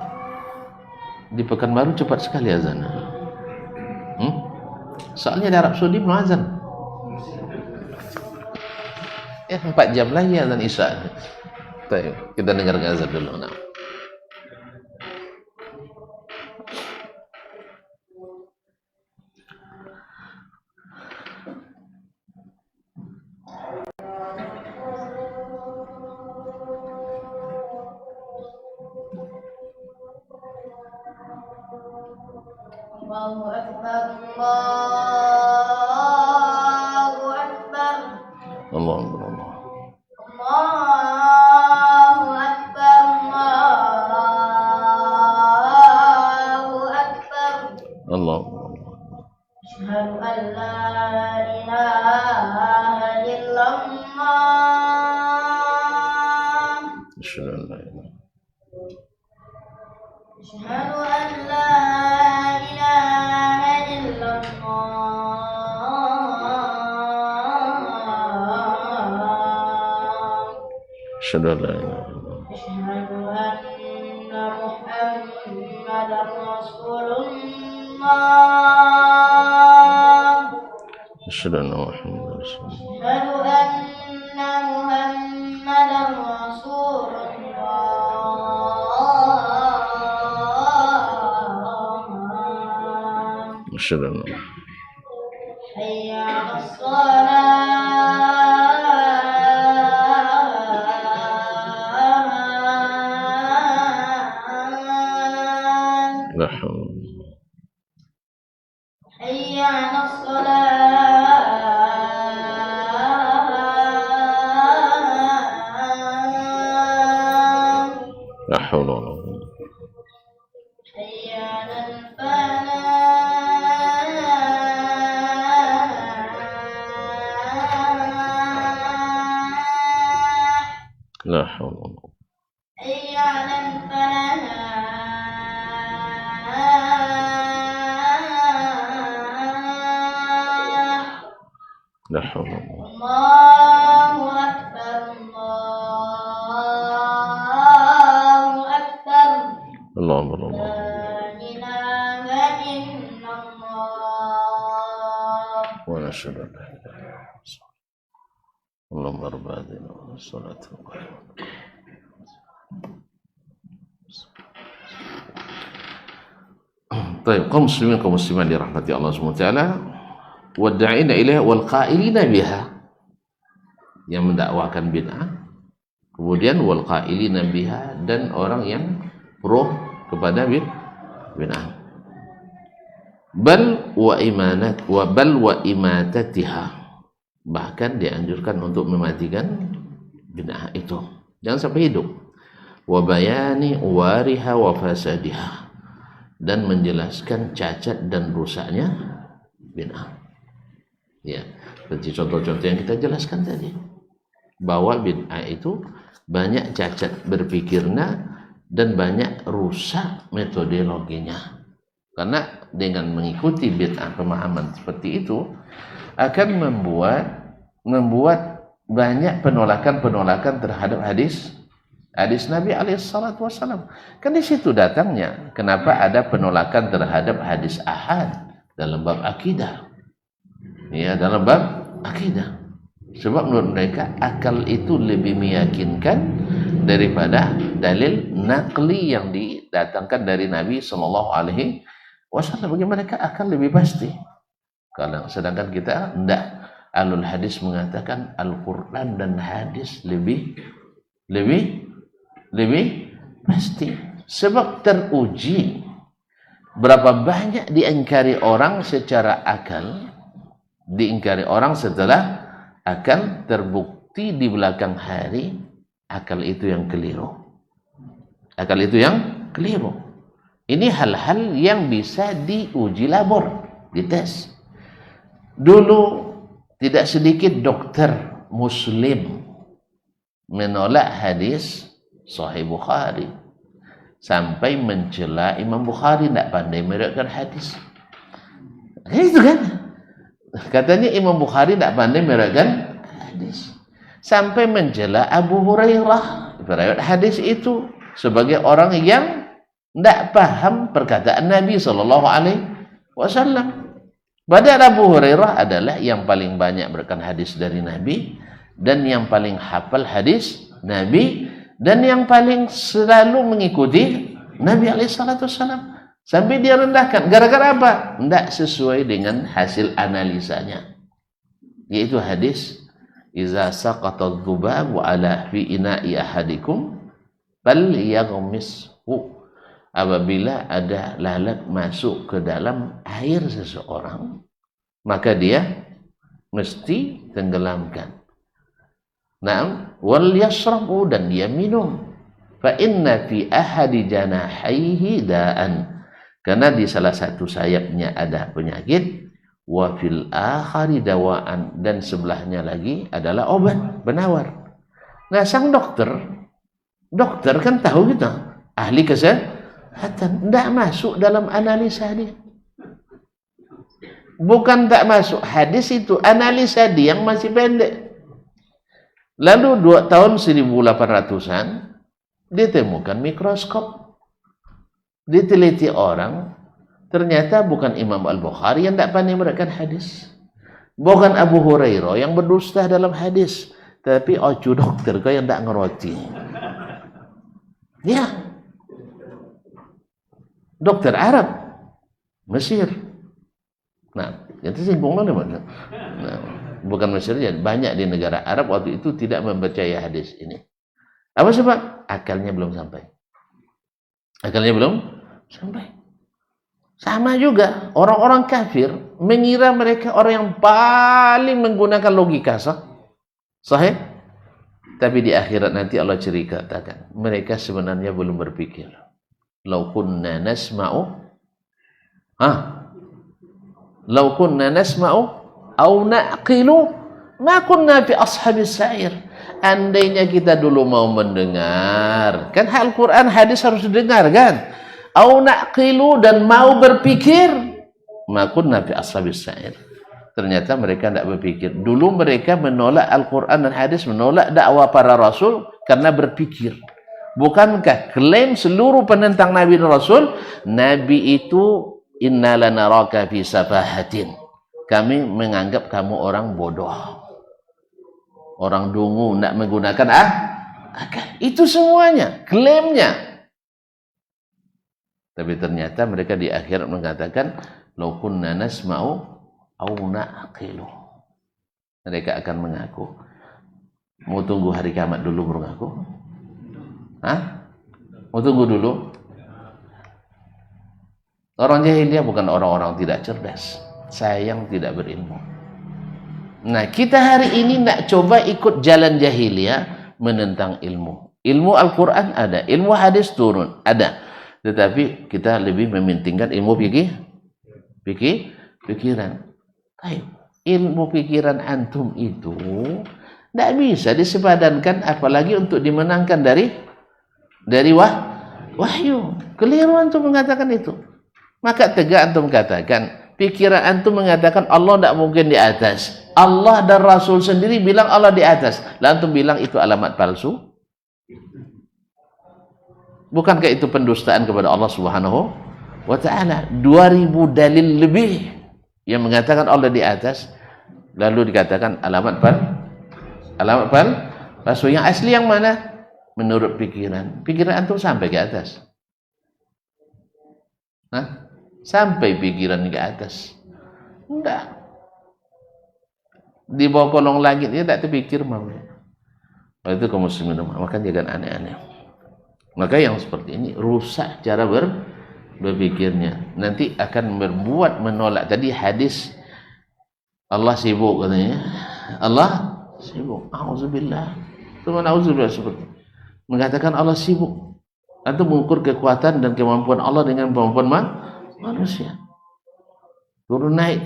di Pekanbaru cepat sekali azan. Soalnya di Arab Saudi belum azan. 4 jam lagi azan Isya. Baik, kita dengarkan azan dulu. Nah. Allahu Akbar, Allahu Akbar. Allahu Akbar. Allahu Akbar, Allahu Akbar. Allahu Akbar. Asyhadu an la ilaha illallah. Asyhadu an la ilaha. Asyhadu an la ilaha illallah. Asyhadu an la ilaha. Asyhadu anna Muhammadar Rasulullah. Asyhadu anna Muhammadar Rasulullah. Asyhadu anna Muhammadar Rasulullah. Asyhadu anna. Hayya 'alas shalah. La haula. Hayya 'alas shalah. La haula wala quwwata. Hayya 'alal falah. La haula. حي على الفلاح La haula. الله أكبر الله أكبر Allah Allah. لا إله إلا الله Wa nashhadu an la ilaha illallah. Allahumma rabb hadhihi as-salati Baik, kaum muslimin kaum muslimat dirahmati Allah Subhanahu wa taala, wadda'ina ilaiha wal qailina biha, yang mendakwakan bid'ah, kemudian wal qailina biha, dan orang yang pro kepada bid'ah. Bal wa imatatiha, bahkan dianjurkan untuk mematikan bid'ah itu, jangan sampai hidup. Wa bayani wariha wa fasadiha, dan menjelaskan cacat dan rusaknya bid'ah. Ya, seperti contoh-contoh yang kita jelaskan tadi, bahwa bid'ah itu banyak cacat berpikirnya dan banyak rusak metodologinya. Karena dengan mengikuti bid'ah pemahaman seperti itu akan membuat banyak penolakan terhadap hadis Nabi alaihissalatu wassalam. Kan di situ datangnya kenapa ada penolakan terhadap hadis ahad dalam bab akidah. Ya, dalam bab akidah. Sebab menurut mereka akal itu lebih meyakinkan daripada dalil naqli yang didatangkan dari Nabi sallallahu alaihi wasallam. Bagi mereka akal lebih pasti. Sedangkan kita tidak. Ahlul hadis mengatakan Al-Quran dan hadis lebih pasti. Sebab teruji berapa banyak diingkari orang secara akal, diingkari orang setelah akal terbukti di belakang hari akal itu yang keliru. Akal itu yang keliru. Ini hal-hal yang bisa diuji labor, dites. Dulu tidak sedikit dokter muslim menolak hadis Sahih Bukhari, sampai mencela Imam Bukhari tidak pandai meriwayatkan hadis. Itu kan? Katanya Imam Bukhari tidak pandai meriwayatkan hadis. Sampai mencela Abu Hurairah meriwayat hadis itu sebagai orang yang tidak paham perkataan Nabi sallallahu alaihi wasallam. Padahal Abu Hurairah adalah yang paling banyak meriwayatkan hadis dari Nabi, dan yang paling hafal hadis Nabi, dan yang paling selalu mengikuti Nabi alaihissalam. Sampai dia rendahkan. Gara-gara apa? Tidak sesuai dengan hasil analisanya. Yaitu hadis, "Iza saqata dzubabu ala fi ina'i ahadikum falyaghmishu." Apabila ada lalat masuk ke dalam air seseorang, maka dia mesti tenggelamkan. Naam, wal yashrabu, dan dia minum. Fa inna fi ahadi janahaihi da'an, karena di salah satu sayapnya ada penyakit. Wa fil akhari dawaan, dan sebelahnya lagi adalah obat penawar. Nah, sang dokter kan tahu kita ahli kesehatan, tidak masuk dalam analisa dia. Bukan tak masuk, hadis itu analisa dia yang masih pendek. Lalu 2 tahun 1800-an ditemukan mikroskop, diteliti orang, ternyata bukan Imam Al-Bukhari yang tidak pandai meriwayatkan hadis, bukan Abu Hurairah yang berdusta dalam hadis, tapi ocu dokter kau yang tidak ngeroti. Ya, dokter Arab Mesir. Nah, itu singgung mana? Nah, bukan Mesir saja, banyak di negara Arab waktu itu tidak mempercayai hadis ini. Apa sebab? Akalnya belum sampai. Akalnya belum sampai. Sama juga orang-orang kafir mengira mereka orang yang paling menggunakan logika sahih. Tapi di akhirat nanti Allah ceritakan mereka sebenarnya belum berpikir. Lau kunna nasma'u Lau kunna nasma'u au na'qilu ma kunna fi ashabis sa'ir. andainya kita dulu mau mendengar, kan Al-Quran hadis harus didengar kan, au naqilu, dan mau berpikir, makun nabi ashabis sa'ir. Ternyata mereka tidak berpikir. Dulu mereka menolak Al-Quran dan hadis, menolak dakwah para rasul karena berpikir. Bukankah klaim seluruh penentang Nabi dan Rasul, Nabi itu inna lanaraka fi safahatin, kami menganggap kamu orang bodoh, orang dungu, nak menggunakan akal. Itu semuanya klaimnya. Tapi ternyata mereka di akhirat mengatakan law kunna nasma'u aw na'qilu. Mereka akan mengaku. Mau tunggu hari kiamat dulu baru ngaku? Mau tunggu dulu? Orang jahiliyah bukan orang-orang tidak cerdas, sayang tidak berilmu. Nah, kita hari ini nak coba ikut jalan jahiliyah, menentang ilmu. Ilmu Al-Quran ada, ilmu hadis turun ada, tetapi kita lebih mementingkan ilmu pikiran. Ilmu pikiran antum itu tidak bisa disepadankan, apalagi untuk dimenangkan dari wahyu. Keliru antum mengatakan itu. Maka tegak antum katakan, pikiran antum mengatakan Allah tidak mungkin di atas. Allah dan Rasul sendiri bilang Allah di atas. Lalu antum bilang itu alamat palsu? Bukankah itu pendustaan kepada Allah Subhanahu wa ta'ala? 2000 dalil lebih yang mengatakan Allah di atas, lalu dikatakan alamat palsu. Yang asli yang mana? Menurut pikiran antum sampai ke atas. Sampai pikiran ke atas? Enggak. Di bawah kolong langit ini tak terpikir mau. Itu kaum muslimin, maka jangan aneh-aneh. Maka yang seperti ini rusak cara berpikirnya, nanti akan berbuat menolak. Tadi hadis Allah sibuk katanya, Allah sibuk, auzubillah, teman auzubillah, seperti mengatakan Allah sibuk. Itu mengukur kekuatan dan kemampuan Allah dengan kemampuan manusia. Turun naik,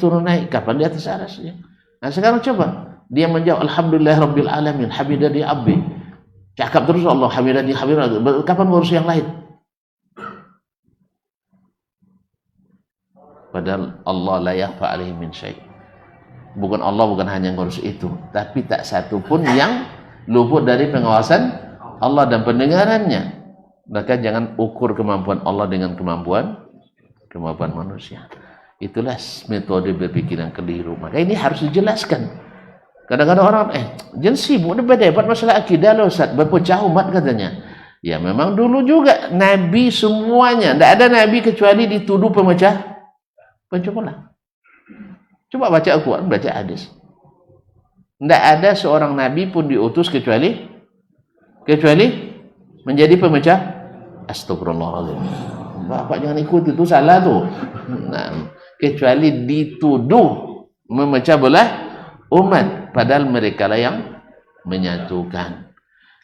kapan di atas arasnya? Nah sekarang coba dia menjawab alhamdulillah rabbil alamin, hamidani abdi, cakap terus Allah hamidani hamidani, kapan ngurus yang lain? Padahal Allah la yakhfa alaihi min syai'. Allah bukan hanya ngurus itu, tapi tak satu pun yang luput dari pengawasan Allah dan pendengarannya. Maka jangan ukur kemampuan Allah dengan kemampuan manusia. Itulah metode berpikir yang keliru. Maka ini harus dijelaskan. Kadang-kadang orang jangan sibuk debat masalah akidah loh Ustaz, berpecah umat katanya. Ya memang dulu juga Nabi semuanya, tidak ada Nabi kecuali dituduh pemecah belah. Coba baca Al-Quran, baca hadis. Tidak ada seorang Nabi pun diutus kecuali menjadi pemecah. Astagfirullahaladzim. Bapak jangan ikut, itu salah tuh. Nah, kecuali dituduh memecah belah umat, padahal mereka lah yang menyatukan.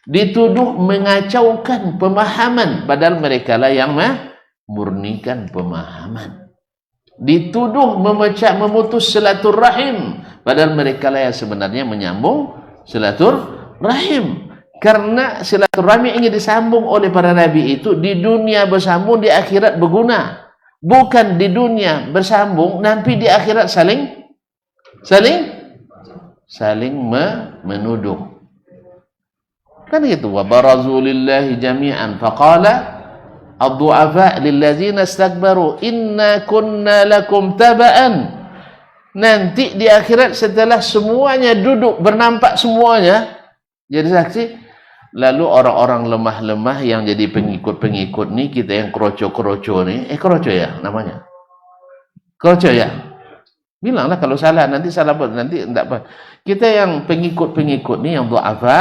Dituduh mengacaukan pemahaman, padahal mereka lah yang memurnikan pemahaman. Dituduh memutus silaturahim, padahal mereka lah yang sebenarnya menyambung silaturahim. Karena silaturahmi ingin disambung oleh para nabi itu di dunia bersambung, di akhirat berguna. Bukan di dunia bersambung, nanti di akhirat saling menuduh. Kan gitu, wa barazu lillahi jami'an faqala ad-du'afa lillazina istakbaru inna kunna lakum taba'an. Nanti di akhirat setelah semuanya duduk bernampak semuanya jadi saksi, lalu orang-orang lemah-lemah yang jadi pengikut-pengikut nih, kita yang kroco-kroco nih, kroco ya namanya, kroco ya, bilanglah kalau salah, nanti salah nanti enggak apa. Kita yang pengikut-pengikut nih yang du'afa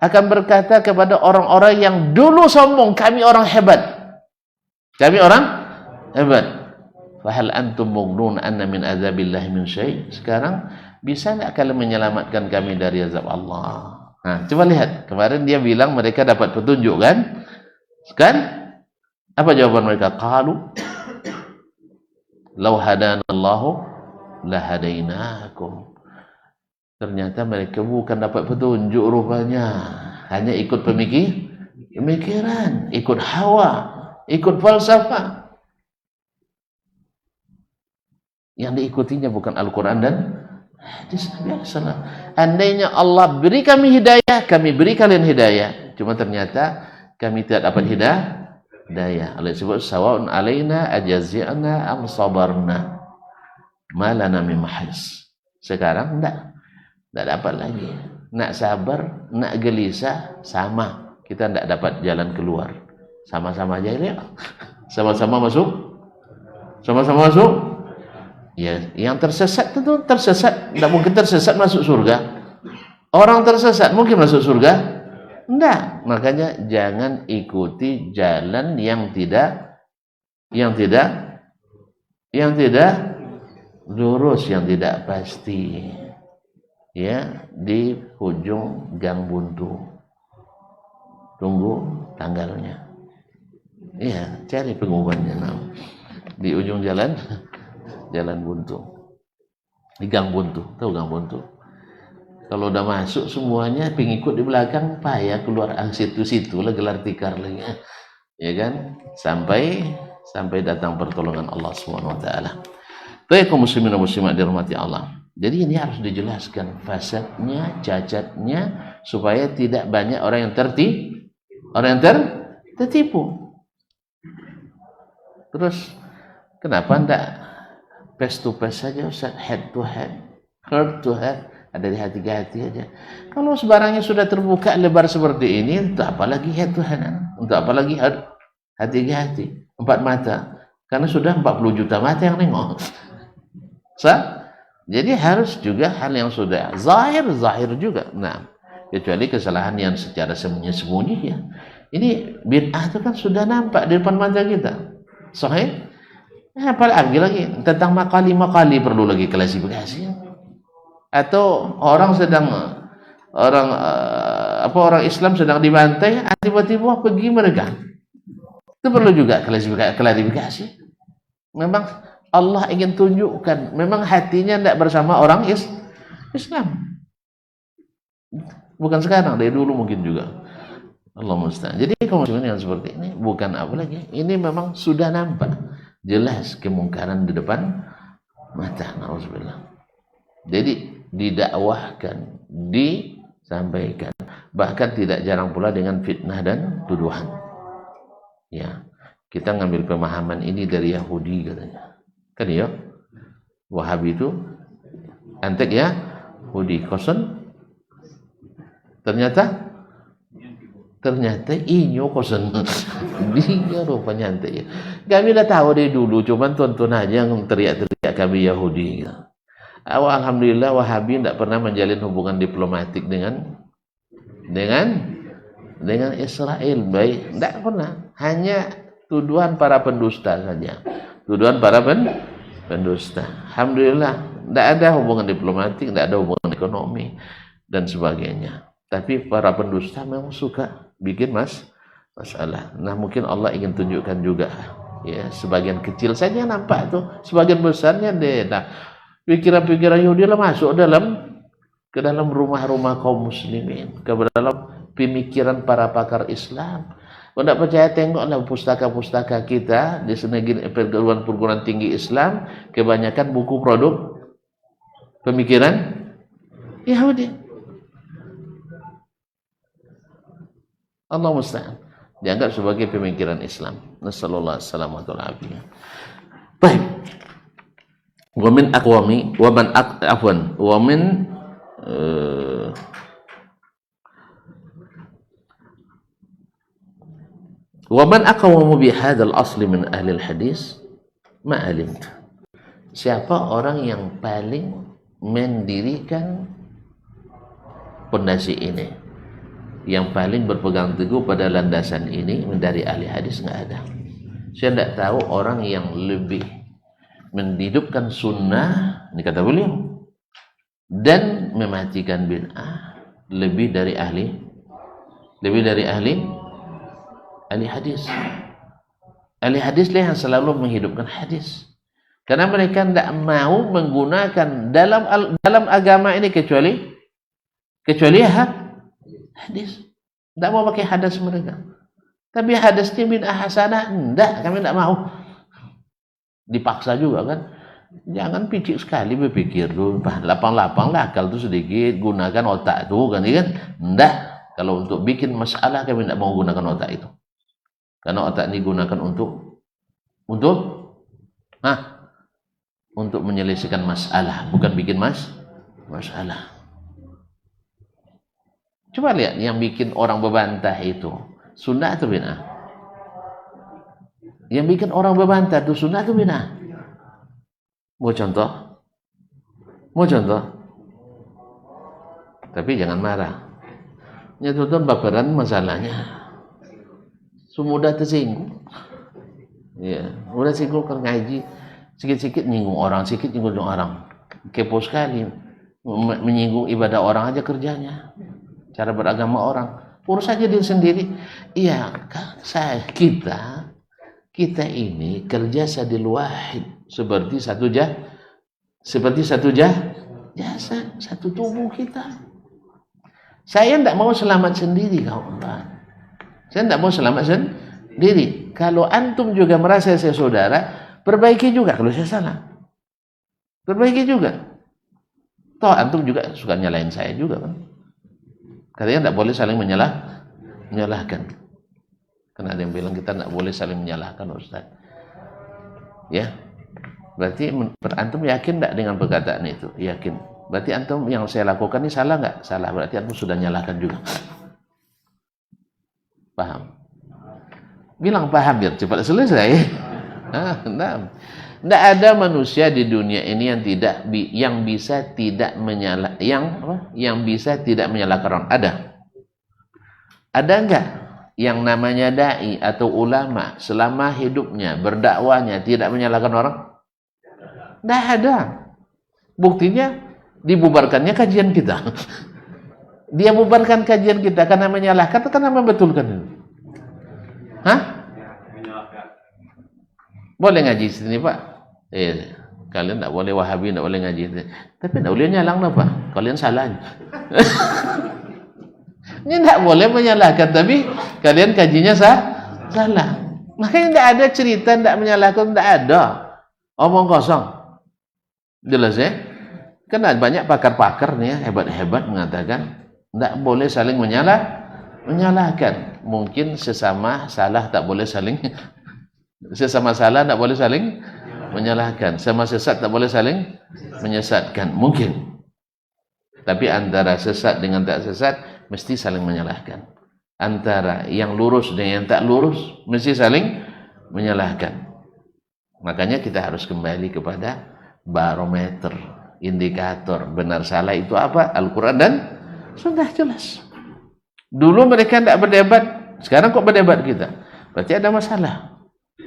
akan berkata kepada orang-orang yang dulu sombong, kami orang hebat. Fahal antum mughnun anna min azabillahi min syai'. Sekarang bisa enggak kalian menyelamatkan kami dari azab Allah? Nah, coba lihat. Kemarin dia bilang mereka dapat petunjuk kan? Kan? Apa jawaban mereka? Qalu law hadanallahu lahadainakum. Ternyata mereka bukan dapat petunjuk rupanya, hanya ikut pemikiran, ikut hawa, ikut falsafah. Yang diikutinya bukan Al-Quran dan hadis Nabi SAW. Andainya Allah beri kami hidayah, kami beri kalian hidayah. Cuma ternyata kami tidak dapat hidayah. Allah sebut sawa'un alaina ajazi'na am sabarna ma lana min mahis. Sekarang tidak dapat lagi. Nak sabar, nak gelisah, sama. Kita tidak dapat jalan keluar. Sama-sama aja ya. Sama-sama masuk. Sama-sama masuk. Ya, yang tersesat itu tersesat. Tidak mungkin tersesat masuk surga. Orang tersesat mungkin masuk surga? Tidak. Makanya jangan ikuti jalan yang tidak lurus, yang tidak pasti. Ya, di ujung gang buntu. Tunggu tanggalnya. Iya, cari pengumumannya. Di ujung jalan buntu. Di gang buntu. Tahu gang buntu? Kalau udah masuk semuanya, pengikut di belakang payah keluar situ-situ lah, gelar tikar lagi. Ya kan? Sampai datang pertolongan Allah Subhanahu wa taala. Baik kaum muslimin dan muslimat dirahmati Allah. Jadi ini harus dijelaskan fasadnya, cacatnya, supaya tidak banyak orang yang tertipu. Terus kenapa enggak face to face saja Ustaz, head to head, heart to heart, ada di hati ke hati aja. Kalau sebarangnya sudah terbuka lebar seperti ini, untuk apa lagi head to head? Untuk apa lagi hati ke hati? 4 mata. Karena sudah 40 juta mata yang nengok. Jadi harus juga hal yang sudah zahir juga. Nah, kecuali kesalahan yang secara sembunyi-sembunyi ya. Ini bid'ah itu kan sudah nampak di depan mata kita. Sahih? Apalagi lagi tentang makali perlu lagi klasifikasi. Atau orang Islam sedang dibantai, tiba-tiba pergi mereka. Itu perlu juga klarifikasi. Memang Allah ingin tunjukkan, memang hatinya tidak bersama orang Islam. Bukan sekarang, dari dulu mungkin juga. Allah musta'an. Jadi kaum muslimin yang seperti ini bukan apa lagi. Ini memang sudah nampak jelas kemungkaran di depan mata. Nauzubillah. Jadi didakwahkan, disampaikan, bahkan tidak jarang pula dengan fitnah dan tuduhan. Ya, kita ngambil pemahaman ini dari Yahudi katanya. Kan ya, Wahabi itu antek ya, Yahudi kosen. Ternyata inyo kosen. Dia rupanya antek ya. Kami dah tahu dari dulu, cuman tuan-tuan aja yang teriak-teriak kami Yahudi. Alhamdulillah Wahabi tidak pernah menjalin hubungan diplomatik dengan Israel, baik, tidak pernah. Hanya tuduhan para pendusta saja. Tuduhan para pendusta. Alhamdulillah, tidak ada hubungan diplomatik, tidak ada hubungan ekonomi dan sebagainya. Tapi para pendusta memang suka bikin masalah. Nah, mungkin Allah ingin tunjukkan juga, ya, sebagian kecil saja nampak tuh, sebagian besarnya deh. Nah, pikiran-pikiran Yahudi lah masuk ke dalam rumah-rumah kaum muslimin, ke dalam pemikiran para pakar Islam. Kalau tidak percaya, tengoklah pustaka-pustaka kita di perguruan tinggi Islam, kebanyakan buku produk pemikiran Yahudi. Allah musta'an. Dianggap sebagai pemikiran Islam. Nasallallahu alaihi wasallam. Baik. Wa min aqwami wa man afwan wa min Waman aqwamu bihadzal asli min ahli hadis ma alimtu. Siapa orang yang paling mendirikan pondasi ini, yang paling berpegang teguh pada landasan ini dari ahli hadis? Enggak ada. Saya tidak tahu orang yang lebih menghidupkan sunnah, ini kata beliau, dan mematikan bid'ah lebih dari ahli hadis. Ahli hadis lah yang selalu menghidupkan hadis. Karena mereka tidak mau menggunakan dalam agama ini kecuali hadis. Tidak mau pakai hadas mereka. Tapi hadasnya bid'ah hasanah, enggak, kami tidak mau. Dipaksa juga kan. Jangan picik sekali berpikir dulu, lapang-lapang lah akal itu sedikit, gunakan otak itu kan, enggak. Kalau untuk bikin masalah kami tidak mau gunakan otak itu. Karena otak ini gunakan untuk menyelesaikan masalah, bukan bikin masalah. Coba lihat yang bikin orang berbantah itu sunnah atau bid'ah? Yang bikin orang berbantah itu sunnah atau bid'ah? Mau contoh? Tapi jangan marah. Ya tuan baperan masalahnya. Mudah tersinggung. Ya, mudah singgung kalau ngaji. Sikit-sikit nyinggung orang, kepo sekali, menyinggung ibadah orang aja kerjanya, cara beragama orang, urus aja diri sendiri. Iya, kita ini kerja sadil wahid, seperti satu jasad, satu tubuh kita. Saya tidak mau selamat sendiri, kawan. Saya tidak mau selamat sendiri. Kalau antum juga merasa saya saudara, perbaiki juga kalau saya salah. Perbaiki juga. Toh antum juga suka nyalain saya juga kan. Katanya tidak boleh saling menyalahkan. Karena ada yang bilang kita tidak boleh saling menyalahkan, Ustaz. Ya. Berarti antum yakin tidak dengan perkataan itu? Yakin. Berarti antum yang saya lakukan ini salah nggak? Salah. Berarti antum sudah nyalahkan juga. Paham? Bilang paham biar cepat selesai. Tidak ada manusia di dunia ini yang bisa tidak menyalahkan orang. Ada enggak yang namanya dai atau ulama selama hidupnya berdakwahnya tidak menyalahkan orang? Tidak ada. Buktinya dibubarkannya kajian kita. Dia bubarkan kajian kita karena menyalahkan atau karena membetulkan itu? Boleh ngaji sini Pak? Kalian tidak boleh Wahabi, tidak boleh ngaji. Tapi tidak boleh nyalang apa? Kalian salah. Ini tidak boleh menyalahkan, tapi kalian kajinya salah. Makanya tidak ada cerita tidak menyalahkan, tidak ada. Omong kosong. Jelas ya? Karena banyak pakar-pakar nih ya, hebat-hebat mengatakan tidak boleh saling menyalahkan. Mungkin sesama salah tak boleh saling menyalahkan. Sama sesat tak boleh saling menyesatkan. Mungkin. Tapi antara sesat dengan tak sesat mesti saling menyalahkan. Antara yang lurus dengan yang tak lurus mesti saling menyalahkan. Makanya kita harus kembali kepada barometer, indikator benar salah itu apa? Al-Quran dan sudah jelas. Dulu mereka tidak berdebat, sekarang kok berdebat kita? Berarti ada masalah.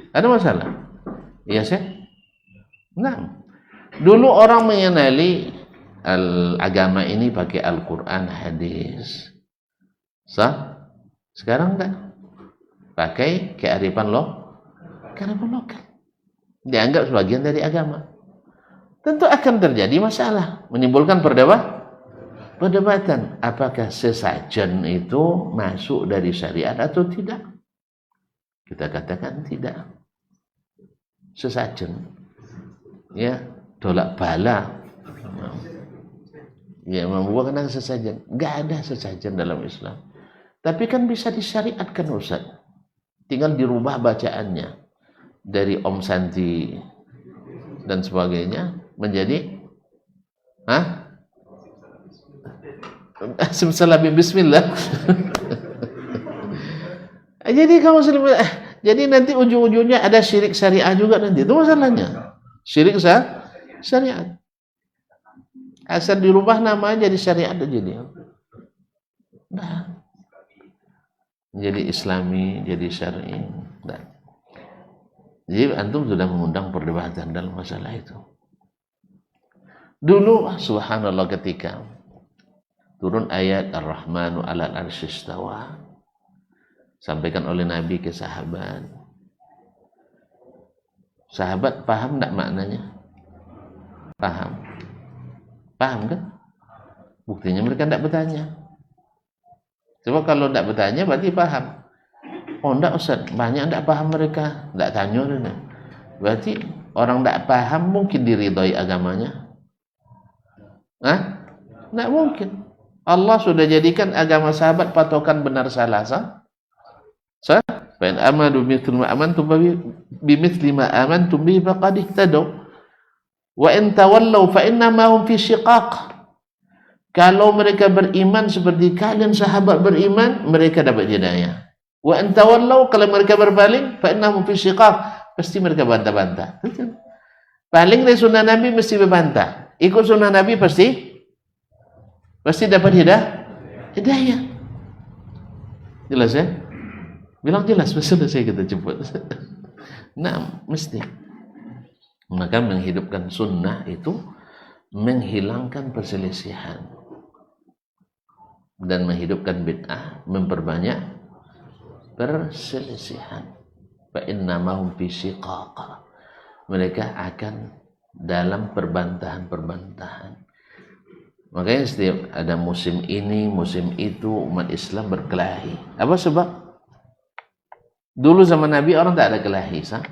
Ada masalah. Iya sih? Nah, dulu orang mengenali agama ini pakai Al-Quran, hadis. Sekarang enggak. Pakai kearifan lokal. Dianggap sebagian dari agama. Tentu akan terjadi masalah, menimbulkan perdebatan. Apakah sesajen itu masuk dari syariat atau tidak? Kita katakan tidak. Sesajen. Ya, tolak bala. Ya, membuatkan sesajen. Enggak ada sesajen dalam Islam. Tapi kan bisa disyariatkan, Ustaz. Tinggal dirubah bacaannya. Dari Om Santi dan sebagainya menjadi Assalamualaikum bismillah. Jadi nanti ujung-ujungnya ada syirik syariah juga nanti. Itu masalahnya. Syirik syariat. Asal dirubah namanya jadi syariat jadi. Nah. Jadi Islami, jadi syar'i. Nah. Jadi antum sudah mengundang perdebatan dalam masalah itu. Dulu subhanallah ketika turun ayat Ar-Rahmanu 'alal 'arsy istawa, sampaikan oleh Nabi ke sahabat. Sahabat paham enggak maknanya? Paham. Paham kan? Buktinya mereka enggak bertanya. Coba kalau enggak bertanya berarti paham. Oh enggak Ustaz, banyak enggak paham mereka. Enggak tanya dia. Berarti orang enggak paham mungkin diridhai agamanya? Hah? Enggak mungkin. Allah sudah jadikan agama sahabat patokan benar salah, sah? Sah? Fa in amanu bimithli ma amantum bimithli ma amantum bihi faqad ihtadaw. Wa in tawallaw fa innama hum fi shiqaq. Kalau mereka beriman seperti kalian sahabat beriman, mereka dapat hidayah. Wa in tawallaw, kalau mereka berpaling, fa innahum fi shiqaq, pasti mereka bantah-bantah. Paling dari sunnah Nabi mesti berbantah. Ikut sunnah Nabi pasti dapat hidayah. Jelas ya? Bilang jelas, selesai kita jemput. Nah, mesti. Maka menghidupkan sunnah itu menghilangkan perselisihan dan menghidupkan bid'ah, memperbanyak perselisihan. Fa innamahum fi shiqaq. Mereka akan dalam perbantahan-perbantahan. Makanya setiap ada musim ini, musim itu, umat Islam berkelahi. Apa sebab? Dulu zaman Nabi orang tak ada kelahi, sah?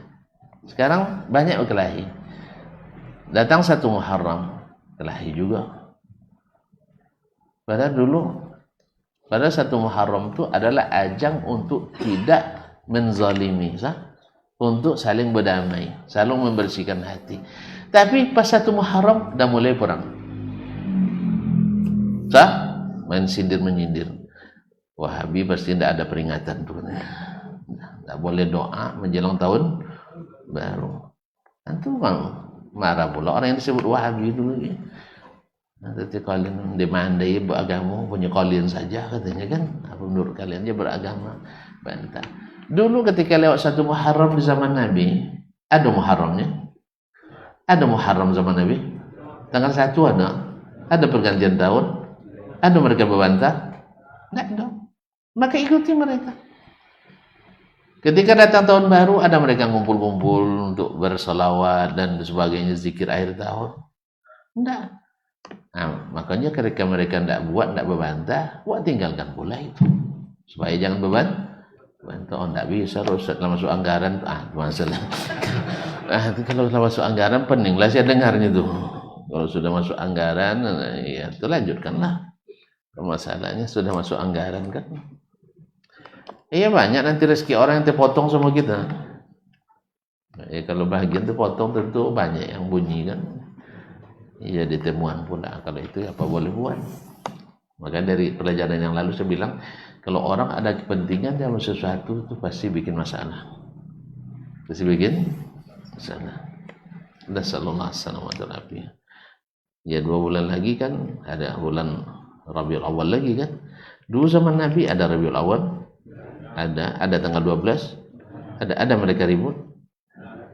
Sekarang banyak berkelahi. Datang satu Muharram, kelahi juga. Padahal dulu, pada satu Muharram itu adalah ajang untuk tidak menzalimi, sah? Untuk saling berdamai, saling membersihkan hati. Tapi pas satu Muharram dah mulai perang, sah? Main sindir menyindir. Wahabi pasti tidak ada peringatan tuh. Tak boleh doa menjelang tahun baru. Nanti bang marah pula orang yang disebut Wahabi dulu ni. Nanti kalian demandai beragama punya kalian saja katanya kan. Apa menurut kalian dia beragama? Bantah. Dulu ketika lewat satu Muharram di zaman Nabi, ada Muharramnya. Ada Muharram zaman Nabi. Tanggal 1 ada pergantian tahun. Ada mereka berbantah? Tidak ada. Maka ikuti mereka. Ketika datang tahun baru, ada mereka ngumpul-ngumpul untuk bersolawat dan sebagainya, zikir akhir tahun. Tidak. Nah, makanya ketika mereka tidak buat, tidak berbantah, buat tinggalkan pula itu. Supaya jangan bantah. Oh, tidak bisa, setelah masuk anggaran, masalah. Kalau sudah masuk anggaran, peninglah saya dengarnya tuh. Kalau sudah masuk anggaran, ya itu lanjutkanlah. Masalahnya sudah masuk anggaran kan. Iya banyak nanti rezeki orang yang terpotong sama kita. Kalau bagian terpotong tentu banyak yang bunyi kan. Iya ditemuan pula. Kalau itu apa boleh buat. Maka dari pelajaran yang lalu saya bilang, kalau orang ada kepentingan dalam sesuatu itu pasti bikin masalah. Pasti bikin masalah. Nasallallahu alaihi wasallam. Ya 2 bulan lagi kan ada bulan Rabiul Awal lagi kan. Dulu zaman Nabi ada Rabiul Awal. Ada tanggal 12. Ada mereka ribut?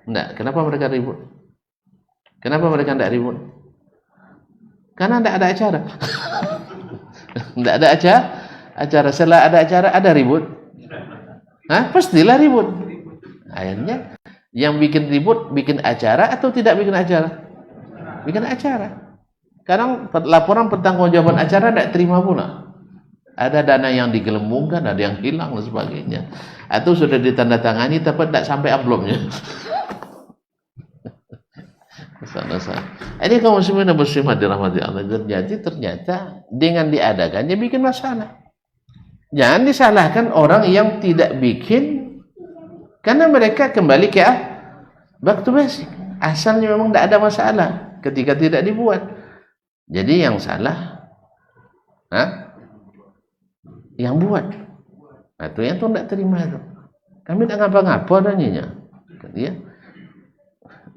Enggak. Kenapa mereka ribut? Kenapa mereka enggak ribut? Karena enggak ada acara. Enggak ada acara. Setelah ada acara ada ribut. Hah? Pastilah ribut. Akhirnya yang bikin ribut bikin acara atau tidak bikin acara? Bikin acara. Kadang laporan pertanggungjawaban acara enggak terima pula. Ada dana yang digelembungkan, ada yang hilang dan sebagainya. Atau sudah ditandatangani tapi tidak sampai amplopnya. Ini kaum muslimin dan muslimat dirahmati Allah. Jadi ternyata dengan diadakannya bikin masalah. Jangan disalahkan orang yang tidak bikin, karena mereka kembali ke back to basic. Asalnya memang tidak ada masalah ketika tidak dibuat. Jadi yang salah, yang buat. Nah, itu yang tu tidak terima itu. Kami tak ngapa-ngapa adanya. Dia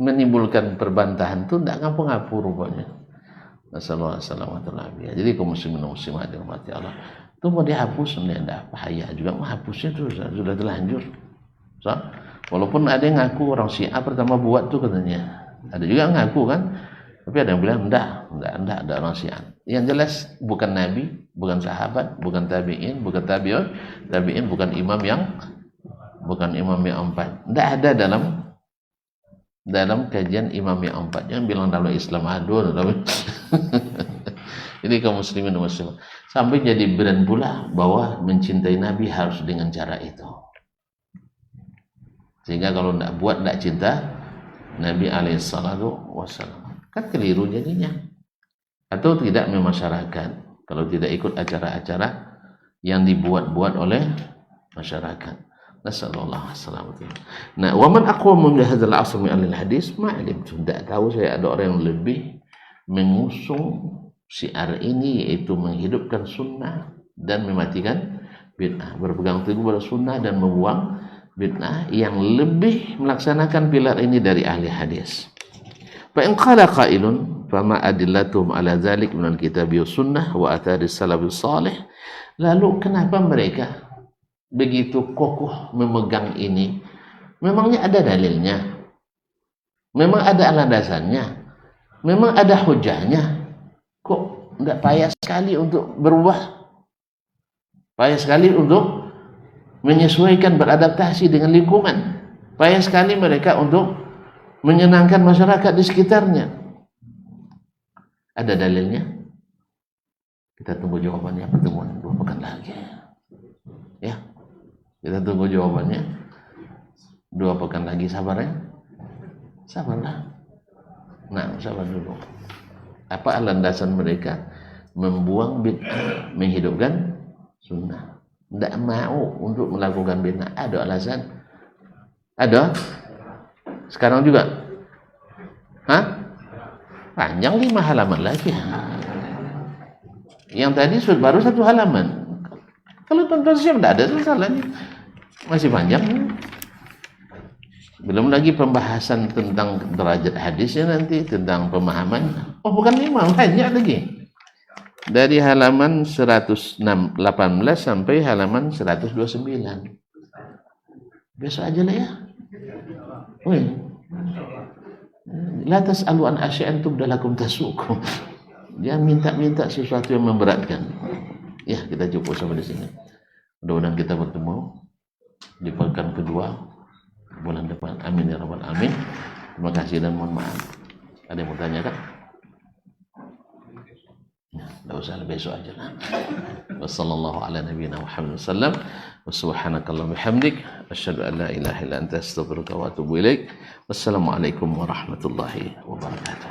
menimbulkan perbantahan tu tidak ngapa-ngapa rupanya. Wassalamualaikum. Jadi kaum muslimin dan muslimat dirahmati Allah. Itu mau dihapus tidak bahaya juga. Menghapusnya itu sudah terlanjur. So, walaupun ada yang ngaku orang Syiah pertama buat tu katanya. Ada juga yang ngaku kan. Tapi ada yang bilang enggak ada orang Syiah. Yang jelas bukan Nabi, bukan sahabat, bukan tabi'in, bukan tabi'in bukan imam yang 4. Enggak ada dalam dalam kajian imam yang 4. Jangan bilang dalam Islam adun. Ini kaum muslimin dan muslimat. Sampai jadi brand pula bahwa mencintai Nabi harus dengan cara itu. Sehingga kalau tidak buat, tidak cinta Nabi alaihissalam, kan keliru jadinya. Atau tidak memasyarakat, kalau tidak ikut acara-acara yang dibuat-buat oleh masyarakat. Nasallallahu alaihi. Nah, wa man aqwamu min hadzal 'asr min ahli hadis ma alimtu. Tidak tahu saya ada orang yang lebih mengusung syiar ini, yaitu menghidupkan sunnah dan mematikan bid'ah, berpegang teguh pada sunnah dan membuang bid'ah, yang lebih melaksanakan pilar ini dari ahli hadis. Fa in qala qailun fama adillatuhum ala dzalik min al-kitabi was sunnah wa athari salafus salih. Lalu kenapa mereka begitu kokoh memegang ini? Memangnya ada dalilnya? Memang ada landasannya? Memang ada hujahnya? Kok enggak payah sekali untuk berubah? Payah sekali untuk menyesuaikan, beradaptasi dengan lingkungan. Payah sekali mereka untuk menyenangkan masyarakat di sekitarnya. Ada dalilnya? Kita tunggu jawabannya pertemuan 2 pekan lagi. Ya, kita tunggu jawabannya 2 pekan lagi. Sabar ya, sabarlah. Nah, sabar dulu. Apa landasan mereka membuang bid'ah, menghidupkan sunnah? Tidak mau untuk melakukan bid'ah. Ada alasan? Ada? Sekarang juga? Hah? Panjang 5 halaman lagi. Yang tadi baru 1 halaman. Kalau tonton siap tidak ada salahnya. Masih panjang. Belum lagi pembahasan tentang derajat hadisnya nanti, tentang pemahaman. Oh, bukan 5, banyak lagi. Dari halaman 118 sampai halaman 129. Besok aja lah ya. La tas'alu an asya'an tubdalakum tasukum. Jangan minta-minta sesuatu yang memberatkan. Ya, kita cukup sampai di sini. Mudah-mudahan kita bertemu di pekan kedua bulan depan. Amin ya rabbal alamin. Terima kasih dan mohon maaf. Ada yang mau tanya kan? Tidak usah, besok aja lah. Wassallallahu ala nabiyyina Muhammad sallam. Wa subhanakallahumma bihamdik asyhadu an la ilaha illa anta astaghfiruka wa atubu ilaik. Wassalamualaikum warahmatullahi wabarakatuh.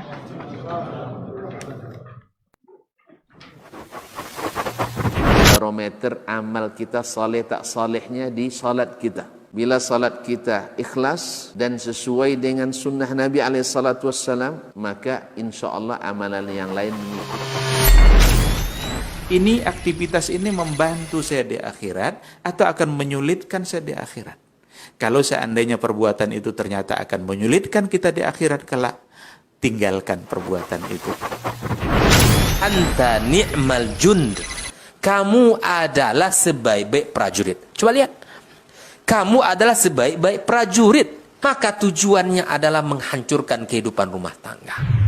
Barometer amal kita saleh tak salehnya di salat kita. Bila salat kita ikhlas dan sesuai dengan sunnah Nabi SAW, maka insya Allah amalan yang lain mengikuti. Ini aktivitas ini membantu saya di akhirat atau akan menyulitkan saya di akhirat? Kalau seandainya perbuatan itu ternyata akan menyulitkan kita di akhirat kelak, tinggalkan perbuatan itu. Anta ni'mal jund. Kamu adalah sebaik-baik prajurit. Coba lihat. Kamu adalah sebaik-baik prajurit. Maka tujuannya adalah menghancurkan kehidupan rumah tangga.